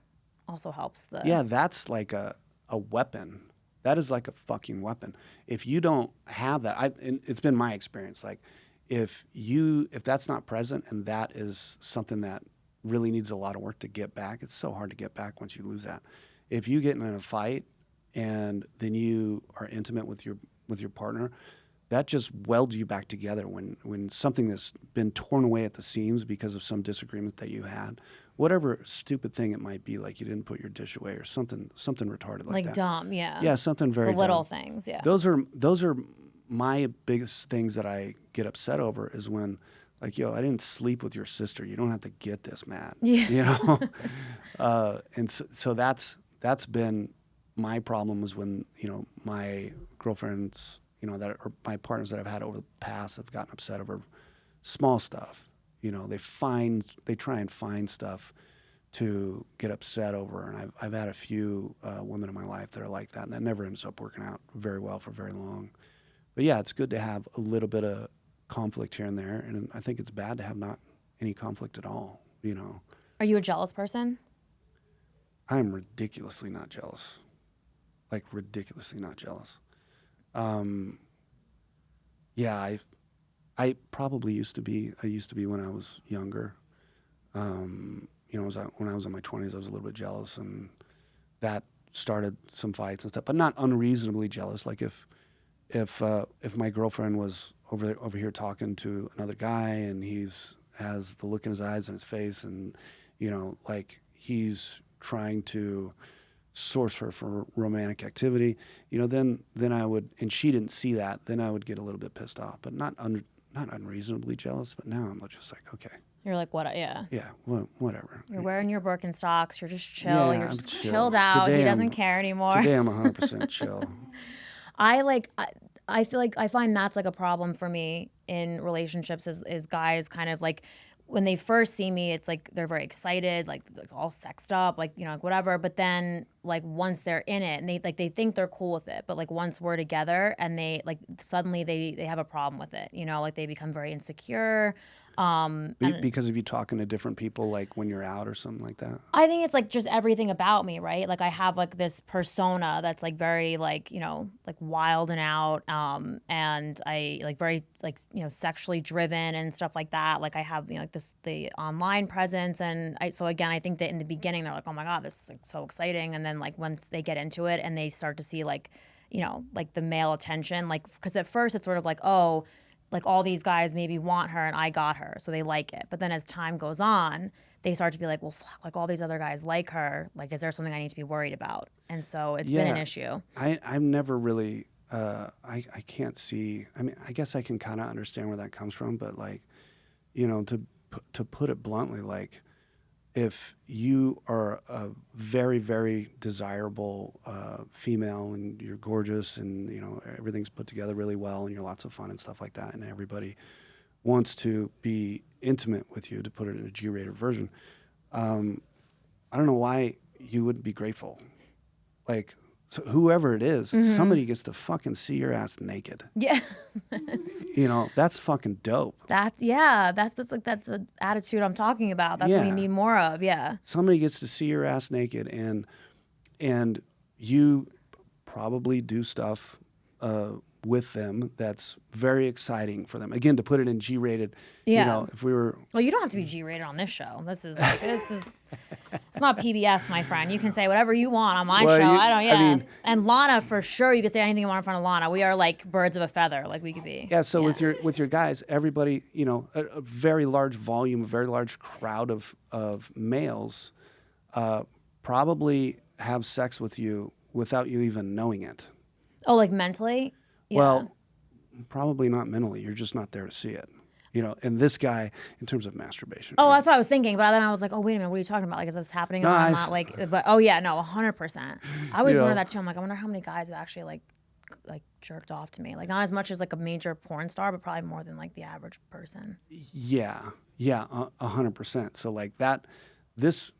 helps the. Yeah, that's like a weapon. That is like a fucking weapon. If you don't have that, and it's been my experience. Like, if that's not present, and that is something that really needs a lot of work to get back, it's so hard to get back once you lose that. If you get in a fight and then you are intimate with your partner, that just welds you back together when something that's been torn away at the seams because of some disagreement that you had, whatever stupid thing it might be, like you didn't put your dish away or something retarded like that. Dumb, yeah. Yeah, something very the little dumb. things, yeah. Those are my biggest things that I get upset over is when, like, yo, I didn't sleep with your sister. You don't have to get this mad. Yeah. You know? And so that's been my problem, was when, my girlfriends, that or my partners that I've had over the past have gotten upset over small stuff. They try and find stuff to get upset over, and I've had a few women in my life that are like that, and that never ends up working out very well for very long. But yeah, it's good to have a little bit of conflict here and there, and I think it's bad to have not any conflict at all. Are you a jealous person? I'm ridiculously not jealous, like ridiculously not jealous. Yeah, I probably used to be. I used to be when I was younger. When I was in my 20s, I was a little bit jealous, and that started some fights and stuff. But not unreasonably jealous. Like if my girlfriend was over here talking to another guy, and has the look in his eyes and his face, and like he's trying to source her for romantic activity, then I would, and she didn't see that, then I would get a little bit pissed off, but not unreasonably jealous. But now I'm just like, okay. You're like, what? Yeah. Yeah, well, whatever. You're wearing your Birkenstocks. You're just chill. Yeah, You're I'm just chill. chilled out. Today He doesn't I'm- care anymore. Today I'm 100% chill. I feel like I find that's like a problem for me in relationships is guys kind of like when they first see me, it's like they're very excited, like all sexed up, like like whatever. But then like once they're in it, and they think they're cool with it, but like once we're together, and they like suddenly they have a problem with it, like they become very insecure. Because of you talking to different people, like when you're out or something like that. I think it's like just everything about me, right? Like I have like this persona that's like very like, like wild and out. And I like very like, sexually driven and stuff like that. Like I have, like the online presence. And so again, I think that in the beginning they're like, oh my God, this is like so exciting. And then like once they get into it and they start to see like, like the male attention, like, cause at first it's sort of like, oh, like all these guys maybe want her and I got her, so they like it. But then as time goes on, they start to be like, well, fuck, like all these other guys like her. Like, is there something I need to be worried about? And so it's been an issue. I'm never really, I can't see, I mean, I guess I can kind of understand where that comes from, but like, to put it bluntly, like if you are a very, very desirable female and you're gorgeous and, everything's put together really well and you're lots of fun and stuff like that, and everybody wants to be intimate with you, to put it in a G-rated version, I don't know why you wouldn't be grateful. Like, so whoever it is, somebody gets to fucking see your ass naked. Yeah. That's fucking dope. That's the attitude I'm talking about. That's what we need more of. Yeah. Somebody gets to see your ass naked, and you probably do stuff with them that's very exciting for them. Again, to put it in G-rated, if we were... Well, you don't have to be G-rated on this show. It's not PBS, my friend. You can say whatever you want on my show. And Lana, for sure, you can say anything you want in front of Lana. We are like birds of a feather, like we could be. Yeah, so with your guys, everybody, a very large volume, a very large crowd of males probably have sex with you without you even knowing it. Oh, like mentally? Yeah. Well, probably not mentally. You're just not there to see it. And this guy, in terms of masturbation. Oh, that's what I was thinking. But then I was like, oh, wait a minute. What are you talking about? Like, is this happening? No, I'm not like, but oh, yeah, no, 100%. I always wonder that too. I'm like, I wonder how many guys have actually like jerked off to me. Like, not as much as like a major porn star, but probably more than like the average person. Yeah, 100%. So like that, this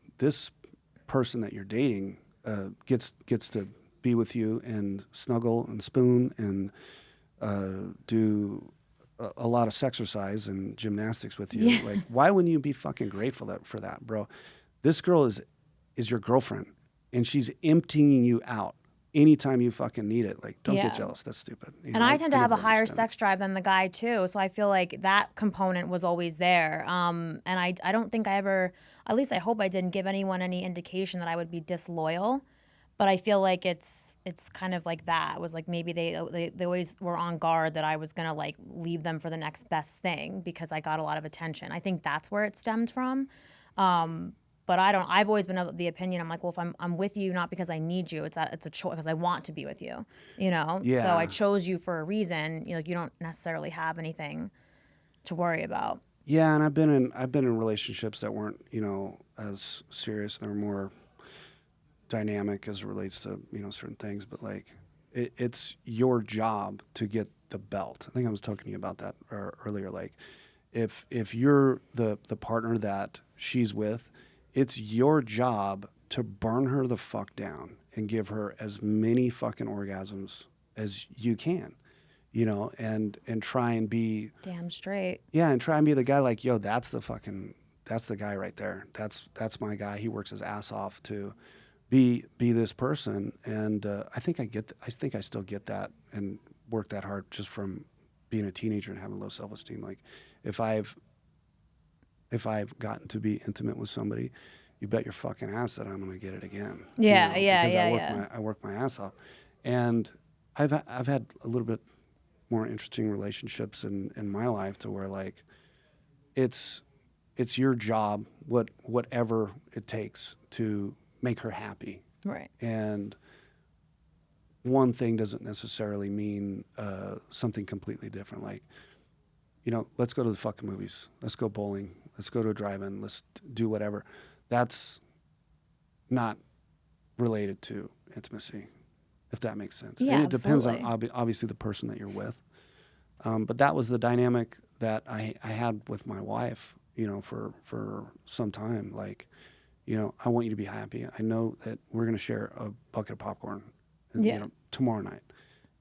person that you're dating gets to be with you and snuggle and spoon and do a lot of sexercise and gymnastics with you. Like, why wouldn't you be fucking grateful for that, bro? This girl is your girlfriend, and she's emptying you out anytime you fucking need it. Like, don't get jealous. That's stupid. You and know, I tend to have a never higher understand sex drive than the guy too, so I feel like that component was always there. And I don't think I ever, at least I hope I didn't give anyone any indication that I would be disloyal. But I feel like it's kind of like that. It was like maybe they always were on guard that I was gonna like leave them for the next best thing because I got a lot of attention. I think that's where it stemmed from. But I don't. I've always been of the opinion. I'm like, well, if I'm with you, not because I need you, it's a choice because I want to be with you. You know. Yeah. So I chose you for a reason. You know, you don't necessarily have anything to worry about. Yeah, and I've been in relationships that weren't, you know, as serious. They were more dynamic as it relates to, you know, certain things. But like, it's your job to get the belt. I think I was talking to you about that earlier. Like, if you're the partner that she's with, it's your job to burn her the fuck down and give her as many fucking orgasms as you can, you know, and try and be damn straight. Yeah, and try and be the guy like, yo, that's the guy right there. That's my guy. He works his ass off to be this person, and I think I still get that and work that hard just from being a teenager and having low self-esteem. Like, if I've gotten to be intimate with somebody, you bet your fucking ass that I'm gonna get it again. Yeah, you know, because I work my ass off, and I've had a little bit more interesting relationships in my life to where like it's your job, whatever it takes to make her happy. Right. And one thing doesn't necessarily mean something completely different. Like, you know, let's go to the fucking movies. Let's go bowling. Let's go to a drive-in. Let's do whatever. That's not related to intimacy, if that makes sense. Yeah, and it depends on absolutely. obviously the person that you're with. But that was the dynamic that I had with my wife, you know, for some time. Like, you know, I want you to be happy. I know that we're going to share a bucket of popcorn, you know, tomorrow night,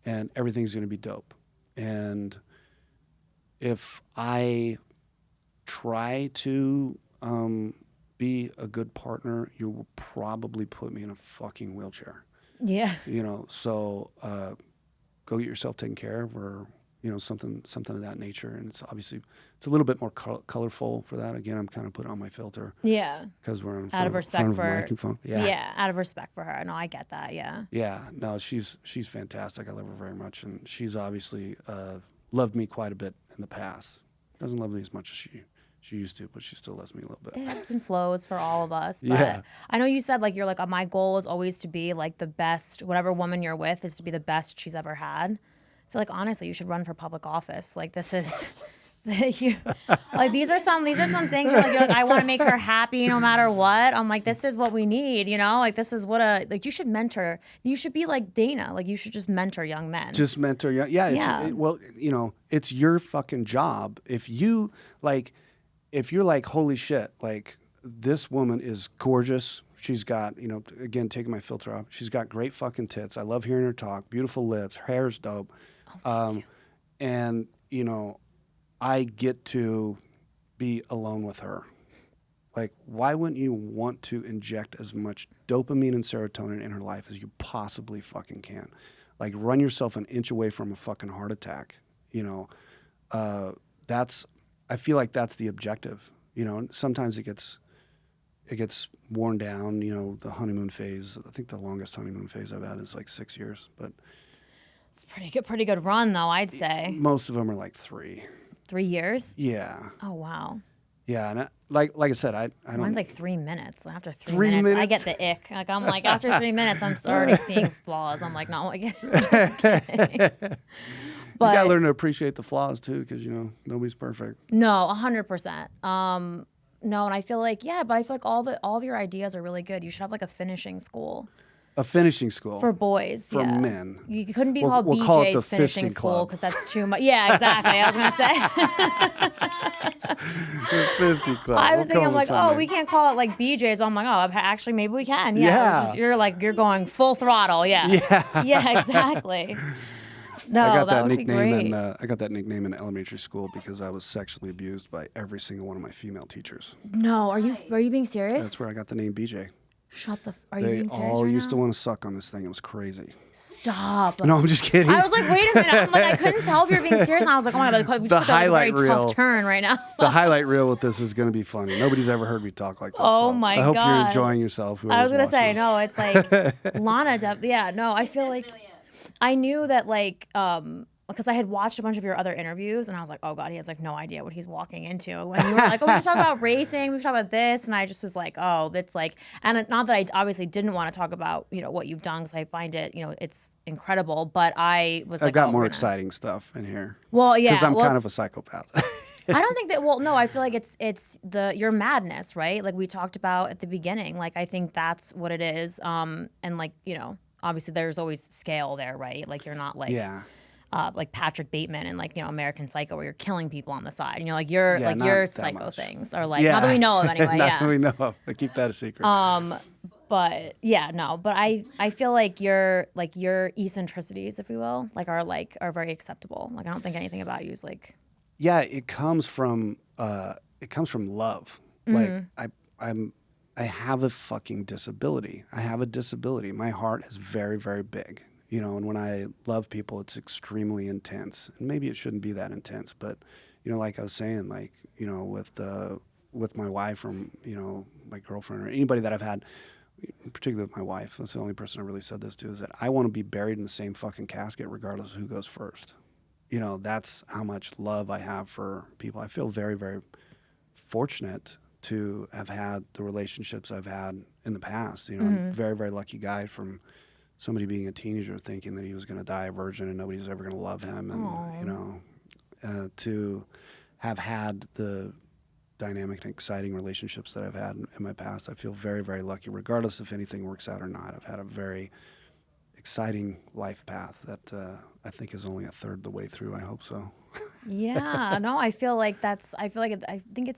and everything's going to be dope. And if I try to be a good partner, you will probably put me in a fucking wheelchair. Yeah. You know, so go get yourself taken care of, or you know, something of that nature. And it's obviously a little bit more colorful for that. Again, I'm kind of putting on my filter. Yeah. Because we're in out of respect for microphone. Yeah, out of respect for her. No, I get that. Yeah. Yeah, no, she's fantastic. I love her very much, and she's obviously loved me quite a bit in the past. Doesn't love me as much as she used to, but she still loves me a little bit. It ebbs and flows for all of us. But Yeah. I know you said like you're like my goal is always to be like the best. Whatever woman you're with is to be the best she's ever had. I feel like honestly, you should run for public office. Like this is, like these are some things you're like I want to make her happy no matter what. I'm like this is what we need, you know. Like this is what you should mentor. You should be like Dana. Like you should just mentor young men. Just mentor, yeah. Well, you know, it's your fucking job. If you're like, holy shit, like this woman is gorgeous. She's got, you know, again, taking my filter off. She's got great fucking tits. I love hearing her talk. Beautiful lips. Her hair's dope. And, you know, I get to be alone with her. Like, why wouldn't you want to inject as much dopamine and serotonin in her life as you possibly fucking can? Like, run yourself an inch away from a fucking heart attack. You know, I feel like that's the objective. You know, and sometimes it gets worn down, you know, the honeymoon phase. I think the longest honeymoon phase I've had is like 6 years, but it's pretty good run though, I'd say. Most of them are like 3. 3 years? Yeah. Oh wow. Yeah, and like I said, I don't. Mine's like 3 minutes. After 3 minutes, I get the ick. Like I'm like after 3 minutes, I'm already seeing flaws. I'm like, no, again. You gotta learn to appreciate the flaws too, because you know nobody's perfect. No, 100%. No, and I feel like all of your ideas are really good. You should have like a finishing school. A finishing school For boys, for men. You couldn't be called we'll call it BJ's the finishing fisting school club. because that's too much. Yeah, exactly. I was gonna say. The fisting club. I was We'll thinking, call I'm it like, something. oh, we can't call it like BJ's. But I'm like, oh, actually, maybe we can. Yeah. Yeah. It's just- you're going full throttle. Yeah. Yeah. Yeah, exactly. No, I got that that would be nickname great. in I got that nickname in elementary school because I was sexually abused by every single one of my female teachers. No, are you being serious? That's where I got the name BJ. Are you They being serious all right used to now? want to suck on this thing. It was crazy. Stop. No, I'm just kidding. I was like, wait a minute. I'm like, I couldn't tell if you were being serious. And I was like, oh my God, we just took like a very highlight reel. tough turn right now. The highlight reel with this is going to be funny. Nobody's ever heard me talk like this. Oh so my I hope God. you're enjoying yourself. I was going to say, no, it's like Lana. Yeah, no, I feel like I knew that like, because I had watched a bunch of your other interviews and I was like, oh God, he has like no idea what he's walking into. When you were like, oh, we talk about racing, we talk about this. And I just was like, oh, that's like, and not that I obviously didn't want to talk about, what you've done because I find it, it's incredible. But I was like, I've got oh, more exciting stuff in here. Well, yeah. Because I'm kind of a psychopath. I don't think that. Well, no, I feel like it's your madness, right? Like we talked about at the beginning. Like I think that's what it is. And like obviously there's always scale there, right? Like you're not like like Patrick Bateman and like American Psycho where you're killing people on the side. Like your psycho much. things are like not that we know of anyway. Not that we know of. I keep that a secret. But yeah, no. But I feel like your eccentricities, if you will, are very acceptable. Like I don't think anything about you is like. Yeah, it comes from love. Like I have a fucking disability. I have a disability. My heart is very, very big. And when I love people, it's extremely intense. And maybe it shouldn't be that intense, but like I was saying, like with my wife or my girlfriend or anybody that I've had, particularly with my wife, that's the only person I really said this to, is that I want to be buried in the same fucking casket regardless of who goes first. That's how much love I have for people. I feel very, very fortunate to have had the relationships I've had in the past. I'm a very, very lucky guy from somebody being a teenager thinking that he was going to die a virgin and nobody's ever going to love him. And, to have had the dynamic and exciting relationships that I've had in my past, I feel very, very lucky, regardless if anything works out or not. I've had a very exciting life path that I think is only a third the way through. I hope so. Yeah, no, I think it's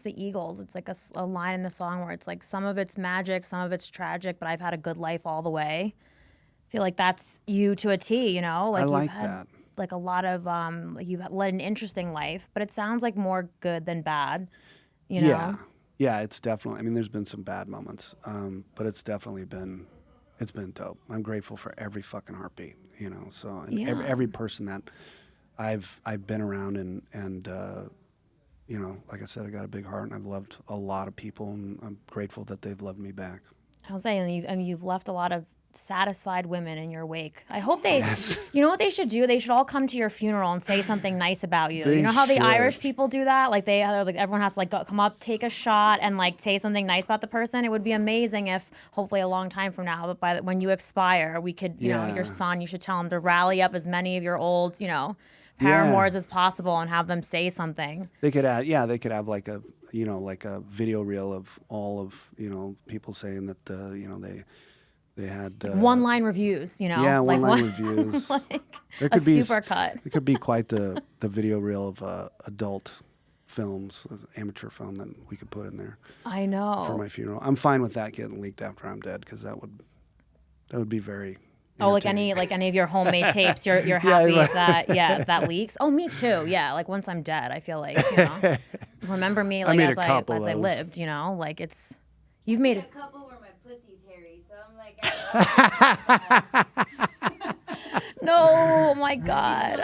the Eagles. It's like a line in the song where it's like some of it's magic, some of it's tragic, but I've had a good life all the way. I feel like that's you to a T, Like I like you've had that. like a lot of you've led an interesting life, but it sounds like more good than bad, Yeah, it's definitely. I mean, there's been some bad moments, but it's definitely been. It's been dope. I'm grateful for every fucking heartbeat, So every person that I've been around and like I said, I got a big heart and I've loved a lot of people and I'm grateful that they've loved me back. I was saying, you've left a lot of satisfied women in your wake. I hope they, Yes. You know what they should do? They should all come to your funeral and say something nice about you. They You know how the should. Irish people do that? Like everyone has to come up, take a shot, and say something nice about the person. It would be amazing if, hopefully, a long time from now, but when you expire, we could, your son, you should tell him to rally up as many of your old, paramours as possible and have them say something. They could have like a video reel of all of people saying that they had one-line reviews, Yeah, one-line reviews. There could be super cut. It could be quite the video reel of adult films, amateur film that we could put in there. I know. For my funeral, I'm fine with that getting leaked after I'm dead because that would be very. Oh, like any of your homemade tapes, you're happy if that leaks. Oh, me too. Yeah, like once I'm dead, I feel like remember me like as I lived. It's you've made a couple where my pussy's hairy, so I'm like. No, oh my God.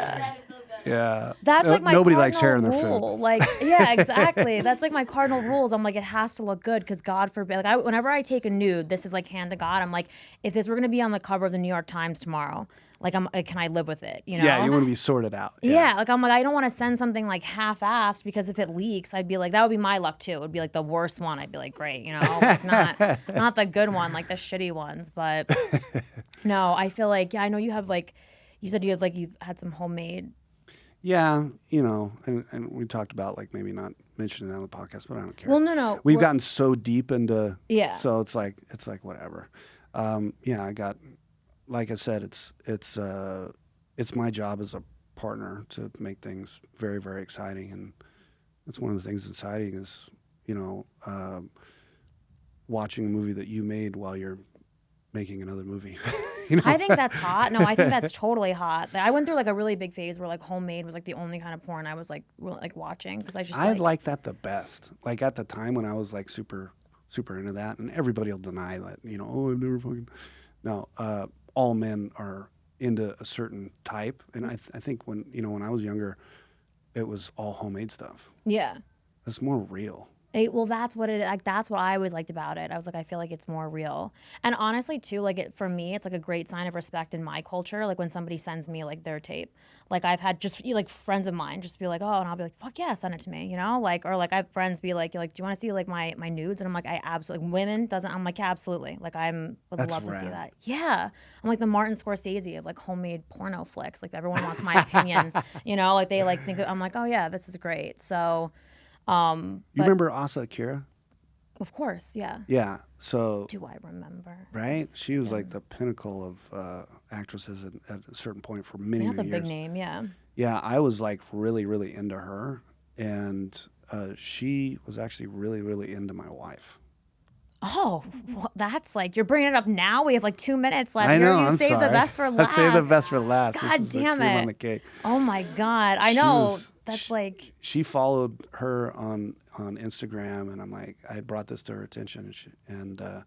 Yeah. That's like my nobody cardinal likes hair in their rule. food. Like, yeah, exactly. That's like my cardinal rules. I'm like, it has to look good because God forbid. Like, whenever I take a nude, this is like hand to God. I'm like, if this were gonna be on the cover of the New York Times tomorrow, like, can I live with it? Yeah, you want to be sorted out. Yeah, like I'm like, I don't want to send something like half-assed because if it leaks, I'd be like, that would be my luck too. It would be like the worst one. I'd be like, great, like not the good one, like the shitty ones. But no, I feel like I know you have you said you've had some homemade. Yeah, and we talked about maybe not mentioning that on the podcast, but I don't care. Well, no. We've gotten so deep into so it's like whatever. I got, like I said, it's my job as a partner to make things very, very exciting, and that's one of the things exciting is watching a movie that you made while you're making another movie. You know? I think that's hot. No, I think that's totally hot. I went through like a really big phase where like homemade was like the only kind of porn I was like watching because I just I like that the best. Like at the time when I was like super into that, and everybody will deny that. You know, oh, I've never fucking. No, all men are into a certain type, and I think when I was younger, it was all homemade stuff. yeah. It's more real. Well, that's what it like. That's what I always liked about it. I was like, I feel like it's more real. And honestly, too, like for me, it's like a great sign of respect in my culture. Like when somebody sends me like their tape, like I've had just like friends of mine just be like, oh, and I'll be like, fuck yeah, send it to me, you know, like or like I have friends be like, do you want to see like my nudes? And I'm like, I absolutely. Women doesn't. I'm like, yeah, absolutely. Like would That's love to see rad. that. Yeah, I'm like the Martin Scorsese of like homemade porno flicks. Like everyone wants my opinion, you know, like they like think. I'm like, oh yeah, this is great. So. You But remember Asa Akira? of course, yeah. Yeah. So Do I remember? right, Yes, she was yeah. like the pinnacle of actresses at a certain point for I many think that's a years. big name, yeah. Yeah, I was like really into her, and she was actually really into my wife. Oh, well, that's like you're bringing it up now. We have like 2 minutes left. I know. You I'm saved sorry. the best for I last. saved the best for last. This God is the damn cream on it. the cake. Oh my God. I She know. was- That's she- like She followed her on Instagram, and I'm like, I had brought this to her attention, and I'm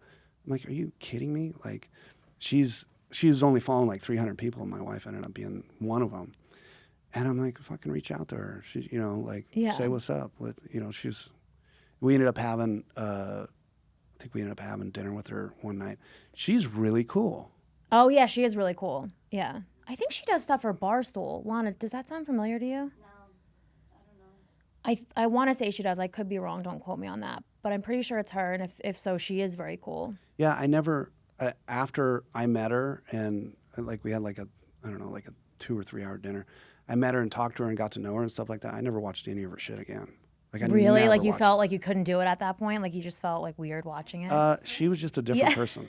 like, are you kidding me? Like, she was only following like 300 people, and my wife ended up being one of them. And I'm like, fucking reach out to her. She, like, Yeah. say what's up. We ended up having, I think we ended up having dinner with her one night. She's really cool. oh yeah, she is really cool. Yeah. I think she does stuff for Barstool. Lana, does that sound familiar to you? No, I don't know. I want to say she does. I could be wrong. Don't quote me on that. But I'm pretty sure it's her. And if so, she is very cool. Yeah, I never, after I met her and like we had like a 2 or 3 hour dinner, I met her and talked to her and got to know her and stuff like that. I never watched any of her shit again. Like I Really? never Like you watched felt like you couldn't do it at that point? Like you just felt like weird watching it? She was just a different Yeah. person.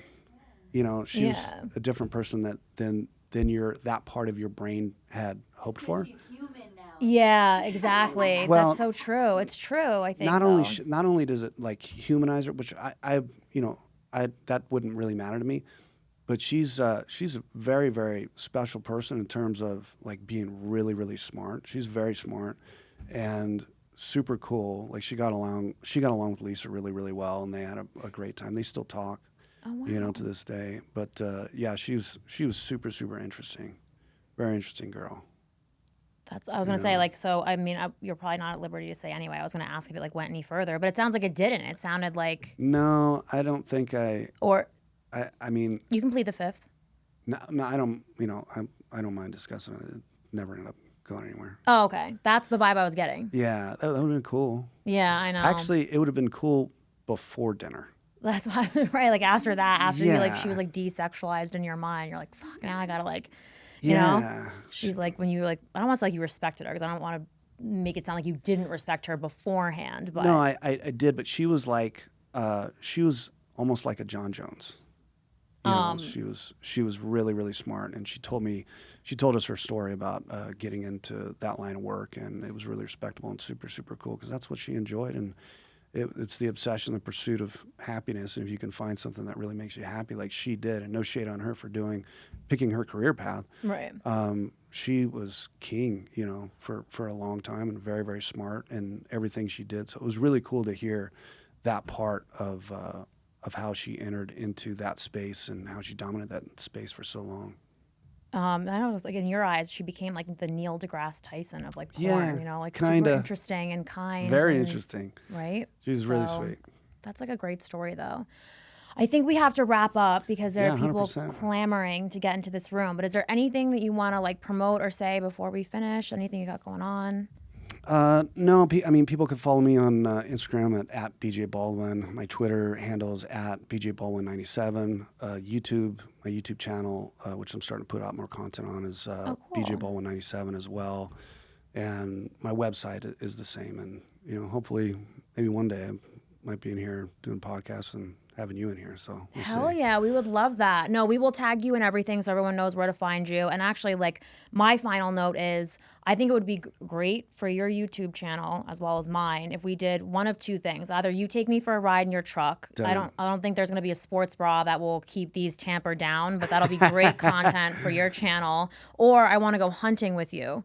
She was Yeah. a different person than that part of your brain had hoped for. She's human now. Yeah, exactly. Well, That's so true. It's true, I think. Not though. only does it like humanize her, which I that wouldn't really matter to me, but she's a very very special person in terms of like being really smart. She's very smart and super cool. Like she got along with Lisa really well, and they had a great time. They still talk, Oh, wow. to this day. But yeah, she was super interesting, very interesting girl. I was gonna say like so. I mean, you're probably not at liberty to say anyway. I was gonna ask if it like went any further, but it sounds like it didn't. It sounded like No, I don't think or I mean, you can plead the fifth. no, I don't. I don't mind discussing it. It never ended up going anywhere. Oh, okay. That's the vibe I was getting. Yeah, that would have been cool. Yeah, I know. Actually, it would have been cool before dinner. That's why right. Like after that, after you like Yeah. she was like desexualized in your mind, you're like, fuck. Now I gotta like, you Yeah. know. She's like when you like. I don't want to say like you respected her because I don't want to make it sound like you didn't respect her beforehand. But No, I did, but she was like, she was almost like a John Jones. She was really smart, and she told us her story about getting into that line of work, and it was really respectable and super cool because that's what she enjoyed, and it's the obsession, the pursuit of happiness, and if you can find something that really makes you happy, like she did, and no shade on her for picking her career path. right. She was king, for a long time, and very smart in everything she did. So it was really cool to hear that part of how she entered into that space and how she dominated that space for so long. I know, like in your eyes, she became like the Neil deGrasse Tyson of like porn. Yeah, Like kinda. super interesting and kind. Very and- interesting. Right. She was really So, sweet. That's like a great story, though. I think we have to wrap up because there Yeah, are people 100%. clamoring to get into this room. But is there anything that you want to like promote or say before we finish? Anything you got going on? No, people can follow me on Instagram at BJ Baldwin. My Twitter handle is at BJ Baldwin97. YouTube, my YouTube channel, which I'm starting to put out more content on, is cool. BJ Baldwin97 as well. And my website is the same. And hopefully, maybe one day I might be in here doing podcasts and having you in here. So we'll Hell see. yeah, we would love that. No, we will tag you and everything so everyone knows where to find you. And actually, like, my final note is I think it would be great for your YouTube channel as well as mine if we did one of two things. Either you take me for a ride in your truck. I don't think there's going to be a sports bra that will keep these tampered down, but that'll be great content for your channel. Or I want to go hunting with you.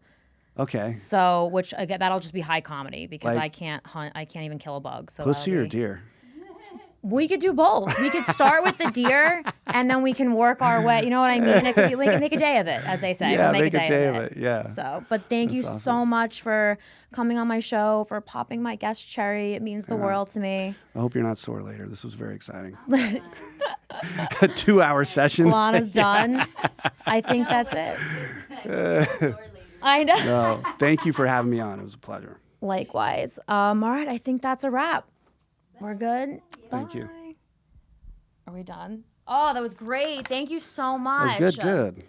Okay. So, which again, that'll just be high comedy because Like- I can't hunt. I can't even kill a bug. So Pussy that'll or be- deer? We could do both. We could start with the deer, and then we can work our way. You know what I mean? It could be, we can make a day of it, as they say. Yeah, We'll make a day of it. Yeah. So, but thank you That's so awesome. much for coming on my show, for popping my guest cherry. It means the world to me. I hope you're not sore later. This was very exciting. A 2-hour session. Lana's done. I think that's it. Sore lady. I know. No, thank you for having me on. It was a pleasure. Likewise. All right. I think that's a wrap. We're good. Thank you. Bye. Are we done? Oh, that was great. Thank you so much. That was good.